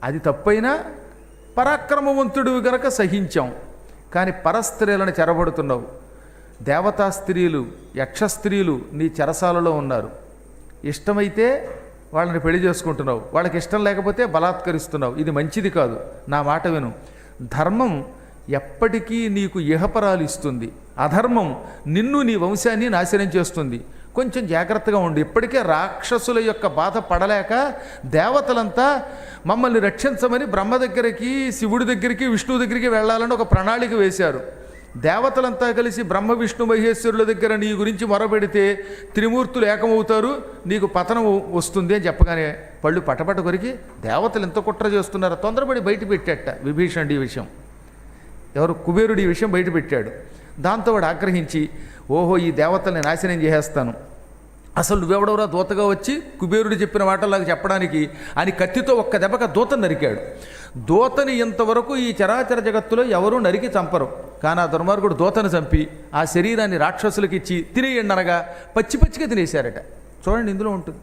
Speaker 1: అది తప్పైనా పరాక్రమవంతుడివి గనక సహించాం. కానీ పరస్త్రీలను చెరబడుతున్నావు. దేవతా స్త్రీలు, యక్ష స్త్రీలు నీ చెరసాలలో ఉన్నారు. ఇష్టమైతే వాళ్ళని పెళ్లి చేసుకుంటున్నావు, వాళ్ళకి ఇష్టం లేకపోతే బలాత్కరిస్తున్నావు. ఇది మంచిది కాదు. నా మాట విను. ధర్మం ఎప్పటికీ నీకు ఇహపరాలు ఇస్తుంది, అధర్మం నిన్ను నీ వంశాన్ని నాశనం చేస్తుంది. కొంచెం జాగ్రత్తగా ఉండు. ఇప్పటికే రాక్షసుల యొక్క బాధ పడలేక దేవతలంతా మమ్మల్ని రక్షించమని బ్రహ్మ దగ్గరికి, శివుడి దగ్గరికి, విష్ణువు దగ్గరికి వెళ్ళాలని ఒక ప్రణాళిక వేశారు. దేవతలంతా కలిసి బ్రహ్మ విష్ణు మహేశ్వరుల దగ్గర నీ గురించి మొరపెడితే త్రిమూర్తులు ఏకమవుతారు, నీకు పతనం వస్తుంది అని చెప్పగానే పళ్ళు పటపట కొరికి, దేవతలు ఎంత కుట్ర చేస్తున్నారో తొందరపడి బయట పెట్టేట విభీషణుడి ఈ విషయం. ఎవరు? కుబేరుడు ఈ విషయం బయట పెట్టాడు. దాంతో వాడు ఆగ్రహించి, ఓహో ఈ దేవతల్ని నాశనం చేసేస్తాను, అసలు నువ్వెవడవరా దూతగా వచ్చి కుబేరుడు చెప్పిన మాటలాగా చెప్పడానికి అని కత్తితో ఒక్క దెబ్బక దూతను నరికాడు. దూతని ఇంతవరకు ఈ చరాచర జగత్తులో ఎవరూ నరికి చంపరు. కానీ ఆ దుర్మార్గుడు దూతను చంపి ఆ శరీరాన్ని రాక్షసులకు ఇచ్చి తినేయండి అనగా పచ్చి పచ్చిగా తినేశారట. చూడండి, ఇందులో ఉంటుంది.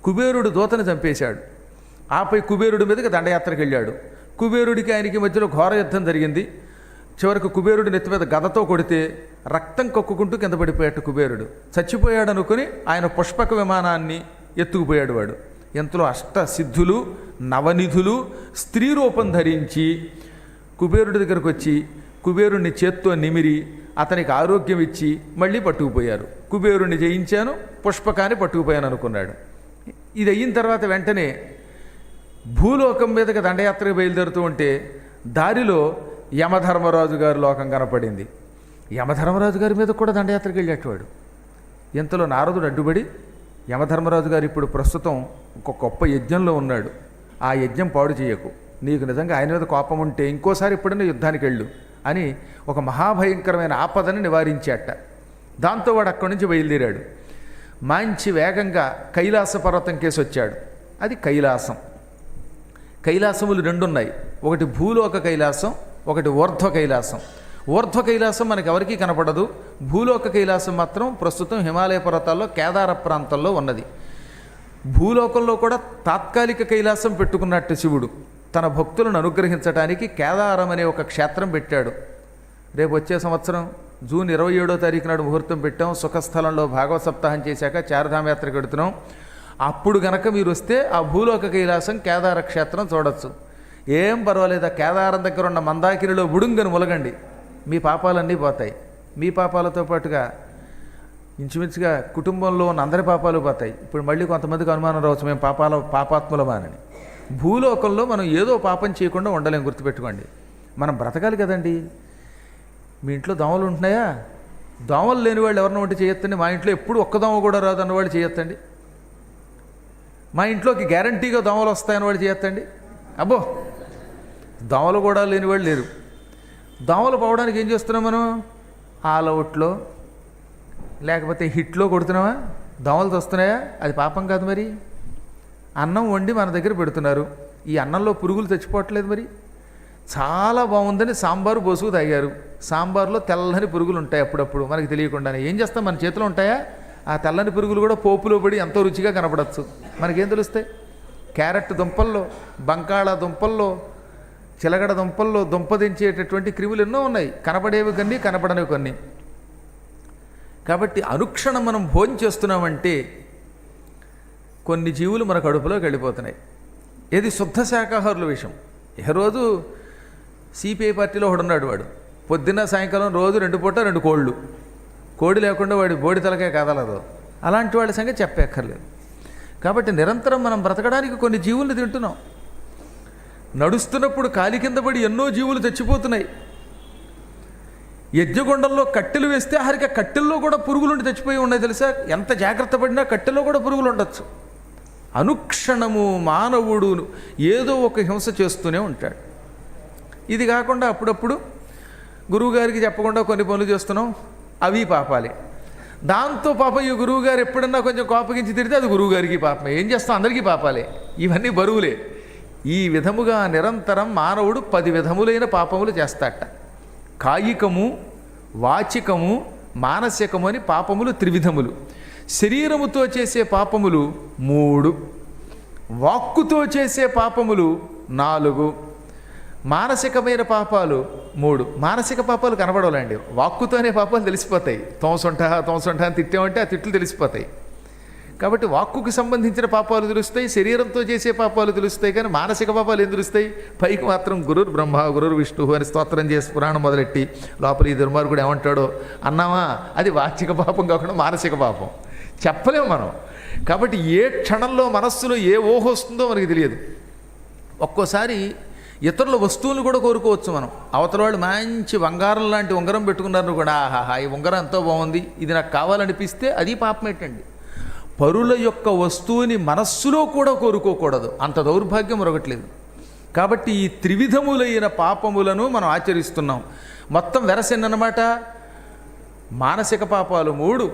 Speaker 1: కుబేరుడు దూతను చంపేశాడు. ఆపై కుబేరుడి మీదకి దండయాత్రకు వెళ్ళాడు. కుబేరుడికి ఆయనకి మధ్యలో ఘోర యుద్ధం జరిగింది. చివరికి కుబేరుడు నెత్తి మీద గదతో కొడితే రక్తం కక్కుకుంటూ కింద పడిపోయాడు. కుబేరుడు చచ్చిపోయాడు అనుకుని ఆయన పుష్పక విమానాన్ని ఎత్తుకుపోయాడు వాడు. ఎంతలో అష్టసిద్ధులు, నవనిధులు స్త్రీ రూపం ధరించి కుబేరుడి దగ్గరకు వచ్చి కుబేరుణ్ణి చేత్తో నిమిరి అతనికి ఆరోగ్యం ఇచ్చి మళ్ళీ పట్టుకుపోయారు. కుబేరుణ్ణి జయించాను, పుష్పకాన్ని పట్టుకుపోయాను అనుకున్నాడు. ఇది అయిన తర్వాత వెంటనే భూలోకం మీదకి దండయాత్రకు బయలుదేరుతూ ఉంటే దారిలో యమధర్మరాజు గారి లోకం కనపడింది. యమధర్మరాజు గారి మీద కూడా దండయాత్రకు వెళ్ళేటవాడు. ఇంతలో నారదుడు అడ్డుపడి, యమధర్మరాజు గారు ఇప్పుడు ప్రస్తుతం ఒక గొప్ప యజ్ఞంలో ఉన్నాడు, ఆ యజ్ఞం పాడు చేయకు, నీకు నిజంగా ఆయన మీద కోపం ఉంటే ఇంకోసారి ఎప్పుడైనా యుద్ధానికి వెళ్ళు అని ఒక మహాభయంకరమైన ఆపదని నివారించాట. దాంతో వాడు అక్కడి నుంచి బయలుదేరాడు. మంచి వేగంగా కైలాస పర్వతం కేసి వచ్చాడు. అది కైలాసం. కైలాసములు 2 ఉన్నాయి. ఒకటి భూలోక కైలాసం, ఒకటి ఊర్ధ్వ కైలాసం. ఊర్ధ్వ కైలాసం మనకి ఎవరికీ కనపడదు. భూలోక కైలాసం మాత్రం ప్రస్తుతం హిమాలయ పర్వతాల్లో కేదార ప్రాంతంలో ఉన్నది. భూలోకంలో కూడా తాత్కాలిక కైలాసం పెట్టుకున్నట్టు శివుడు తన భక్తులను అనుగ్రహించడానికి కేదారం అనే ఒక క్షేత్రం పెట్టాడు. రేపు వచ్చే సంవత్సరం జూన్ 27వ తారీఖు నాడు ముహూర్తం పెట్టాం. సుఖస్థలంలో భాగవత సప్తాహం చేశాక చారుధామయాత్రకు వెడుతున్నాం. అప్పుడు గనక మీరు వస్తే ఆ భూలోక కైలాసం కేదార క్షేత్రం చూడొచ్చు. ఏం పర్వాలేదు, ఆ కేదారం దగ్గర ఉన్న మందాకినిలో బుడుంగని ములగండి, మీ పాపాలన్నీ పోతాయి. మీ పాపాలతో పాటుగా ఇంచుమించుగా కుటుంబంలో ఉన్న అందరి పాపాలు పోతాయి. ఇప్పుడు మళ్ళీ కొంతమందికి అనుమానం రావచ్చు, మేము పాపాత్ములమానని. భూలోకంలో మనం ఏదో పాపం చేయకుండా ఉండలేం, గుర్తుపెట్టుకోండి. మనం బ్రతకాలి కదండి. మీ ఇంట్లో దోమలు ఉంటున్నాయా? దోమలు లేని వాళ్ళు ఎవరినో ఉంటే చేయొద్దండి. మా ఇంట్లో ఎప్పుడు ఒక్క దోమ కూడా రాదు అన్నవాళ్ళు చేయొద్దండి. మా ఇంట్లోకి గ్యారంటీగా దోమలు వస్తాయని వాడు చేయొద్దండి. అబ్బో, దోమలు కూడా లేని వాళ్ళు లేరు. దోమలు పోవడానికి ఏం చేస్తున్నాం మనం? ఆల్ అవుట్లో లేకపోతే హిట్లో కొడుతున్నావా? దోమలు వస్తున్నాయా? అది పాపం కాదు మరి. అన్నం వండి మన దగ్గర పెడుతున్నారు, ఈ అన్నంలో పురుగులు చచ్చిపోవట్లేదు మరి. చాలా బాగుందని సాంబారు బోసుకు తాగారు, సాంబార్లో తెల్లని పురుగులు ఉంటాయి అప్పుడప్పుడు మనకి తెలియకుండానే. ఏం చేస్తాం? మన చేతిలో ఉంటాయా? ఆ తెల్లని పురుగులు కూడా పోపులో పడి ఎంతో రుచిగా కనపడచ్చు. మనకేం తెలుస్తాయి? క్యారెట్ దుంపల్లో, బంగాళాదుంపల్లో, చిలగడ దుంపల్లో దుంపదించేటటువంటి క్రిములు ఎన్నో ఉన్నాయి, కనపడేవి కొన్ని, కనపడనివి కొన్ని. కాబట్టి అనుక్షణం మనం భోజనం చేస్తున్నామంటే కొన్ని జీవులు మన కడుపులోకి వెళ్ళిపోతున్నాయి. ఏది శుద్ధ శాకాహారుల విషయం. రోజు సిపిఐ పార్టీలో ఒకడున్నాడు, వాడు పొద్దున్న సాయంకాలం రోజు 2 పూట 2 కోళ్ళు, కోడి లేకుండా వాడి బోడి తలకే కదలదు. అలాంటి వాళ్ళ సంగతి చెప్పక్కర్లేదు. కాబట్టి నిరంతరం మనం బ్రతకడానికి కొన్ని జీవుల్ని తింటున్నాం. నడుస్తున్నప్పుడు కాలి కింద పడి ఎన్నో జీవులు చచ్చిపోతున్నాయి. యజ్ఞగుండంలో కట్టెలు వేస్తే హరిక కట్టెల్లో కూడా పురుగులుండి చచ్చిపోయి ఉన్నాయి తెలుసా? ఎంత జాగ్రత్త పడినా కట్టెల్లో కూడా పురుగులు ఉండొచ్చు. అనుక్షణము మానవుడు ఏదో ఒక హింస చేస్తూనే ఉంటాడు. ఇది కాకుండా అప్పుడప్పుడు గురువుగారికి చెప్పకుండా కొన్ని పనులు చేస్తున్నాం, అవి పాపాలే. దాంతో పాపం ఈ గురువుగారు ఎప్పుడన్నా కొంచెం కోపగించి తిడితే అది గురువుగారికి పాపమే. ఏం చేస్తాం? అందరికీ పాపాలే. ఇవన్నీ బరువులే. ఈ విధముగా నిరంతరం మానవుడు 10 విధములైన పాపములు చేస్తాట. కాయికము, వాచికము, మానసికము అని పాపములు 3 విధములు. శరీరముతో చేసే పాపములు 3, వాక్కుతో చేసే పాపములు 4, మానసికమైన పాపాలు 3. మానసిక పాపాలు కనబడవాలండి, వాక్కుతోనే పాపాలు తెలిసిపోతాయి. తోంసొంట అని తిట్టామంటే ఆ తిట్లు తెలిసిపోతాయి. కాబట్టి వాక్కుకు సంబంధించిన పాపాలు తెలుస్తాయి, శరీరంతో చేసే పాపాలు తెలుస్తాయి, కానీ మానసిక పాపాలు ఏం తెలుస్తాయి? పైకి మాత్రం గురుర్ బ్రహ్మ గురుర్ విష్ణు అని స్తోత్రం చేసి పురాణం మొదలెట్టి లోపల ఈ దుర్మార్గుడు ఏమంటాడో అన్నామా, అది వాచిక పాపం కాకుండా మానసిక పాపం. చెప్పలేము మనం. కాబట్టి ఏ క్షణంలో మనస్సులో ఏ ఊహ వస్తుందో మనకి తెలియదు. ఒక్కోసారి ఇతరుల వస్తువులను కూడా కోరుకోవచ్చు మనం. అవతల వాళ్ళు మంచి బంగారం లాంటి ఉంగరం పెట్టుకున్నారు కూడా, ఆహాహా ఈ ఉంగరం ఎంతో బాగుంది, ఇది నాకు కావాలనిపిస్తే అది పాపమేటండి. పరుల యొక్క వస్తువుని మనస్సులో కూడా కోరుకోకూడదు, అంత దౌర్భాగ్యం మరొకట్లేదు. కాబట్టి ఈ 3 విధములైన పాపములను మనం ఆచరిస్తున్నాం. మొత్తం వెరసెన్నమాట? మానసిక పాపాలు 3,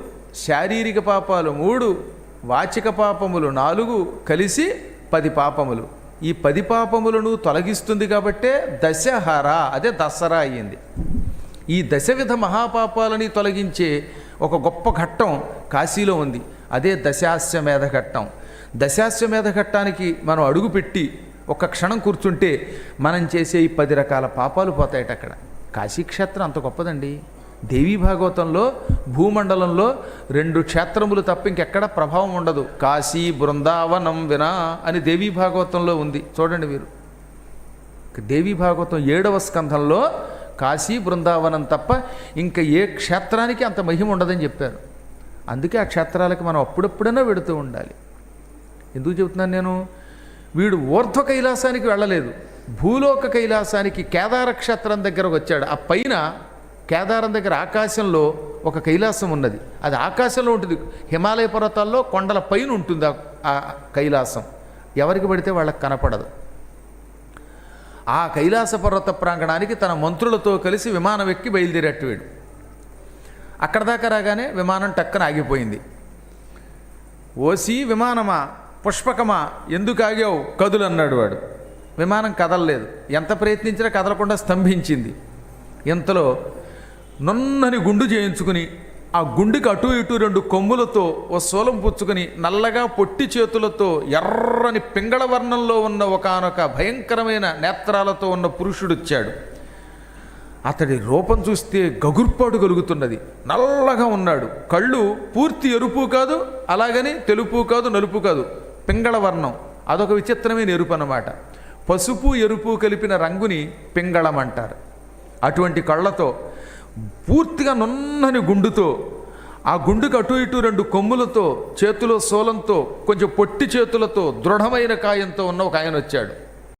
Speaker 1: శారీరక పాపాలు 3, వాచిక పాపములు 4, కలిసి 10 పాపములు. ఈ 10 పాపములను తొలగిస్తుంది కాబట్టే దశహర, అదే దసరా అయ్యింది. ఈ 10 విధ మహాపాపాలని తొలగించే ఒక గొప్ప ఘట్టం కాశీలో ఉంది, అదే దశాశ్వమేధ ఘట్టం. దశాశ్వమేధ ఘట్టానికి మనం అడుగుపెట్టి ఒక క్షణం కూర్చుంటే మనం చేసే ఈ 10 రకాల పాపాలు పోతాయట. అక్కడ కాశీక్షేత్రం అంత గొప్పదండి. దేవీ భాగవతంలో భూమండలంలో 2 క్షేత్రములు తప్ప ఇంకెక్కడ ప్రభావం ఉండదు. కాశీ బృందావనం వినా అని దేవీ భాగవతంలో ఉంది, చూడండి మీరు. దేవీ భాగవతం 7వ స్కంధంలో కాశీ బృందావనం తప్ప ఇంకా ఏ క్షేత్రానికి అంత మహిమ ఉండదని చెప్పారు. అందుకే ఆ క్షేత్రాలకు మనం అప్పుడప్పుడైనా వెడుతూ ఉండాలి. ఎందుకు చెబుతున్నాను నేను? వీడు ఊర్ధ్వ కైలాసానికి వెళ్ళలేదు, భూలోక కైలాసానికి కేదార క్షేత్రం దగ్గరకు వచ్చాడు. ఆ పైన కేదారం దగ్గర ఆకాశంలో ఒక కైలాసం ఉన్నది, అది ఆకాశంలో ఉంటుంది. హిమాలయ పర్వతాల్లో కొండల పైన ఉంటుంది ఆ కైలాసం. ఎవరికి పడితే వాళ్ళకి కనపడదు. ఆ కైలాస పర్వత ప్రాంగణానికి తన మంత్రులతో కలిసి విమానం ఎక్కి బయలుదేరేట్టు వీడు. అక్కడ దాకా రాగానే విమానం టక్కన ఆగిపోయింది. ఓసి విమానమా, పుష్పకమా, ఎందుకు ఆగావు, కదులు అన్నాడు వాడు. విమానం కదలలేదు, ఎంత ప్రయత్నించినా కదలకుండా స్తంభించింది. ఇంతలో నున్నని గుండు చేయించుకుని ఆ గుండుకి అటు ఇటు 2 కొమ్ములతో ఓ శూలం పుచ్చుకొని నల్లగా పొట్టి చేతులతో ఎర్రని పింగళ వర్ణంలో ఉన్న ఒకానొక భయంకరమైన నేత్రాలతో ఉన్న పురుషుడు వచ్చాడు. అతడి రూపం చూస్తే గగుర్పాటు కలుగుతున్నది. నల్లగా ఉన్నాడు, కళ్ళు పూర్తి ఎరుపు కాదు, అలాగని తెలుపు కాదు, నలుపు కాదు, పింగళ వర్ణం. అదొక విచిత్రమైన ఎరుపు అన్నమాట. పసుపు ఎరుపు కలిపిన రంగుని పింగళం అంటారు. అటువంటి కళ్ళతో, పూర్తిగా నున్నని గుండుతో, ఆ గుండుకు అటు ఇటు 2 కొమ్ములతో, చేతిలో శూలంతో, కొంచెం పొట్టి చేతులతో, దృఢమైన కాయంతో ఉన్న ఒక ఆయన వచ్చాడు.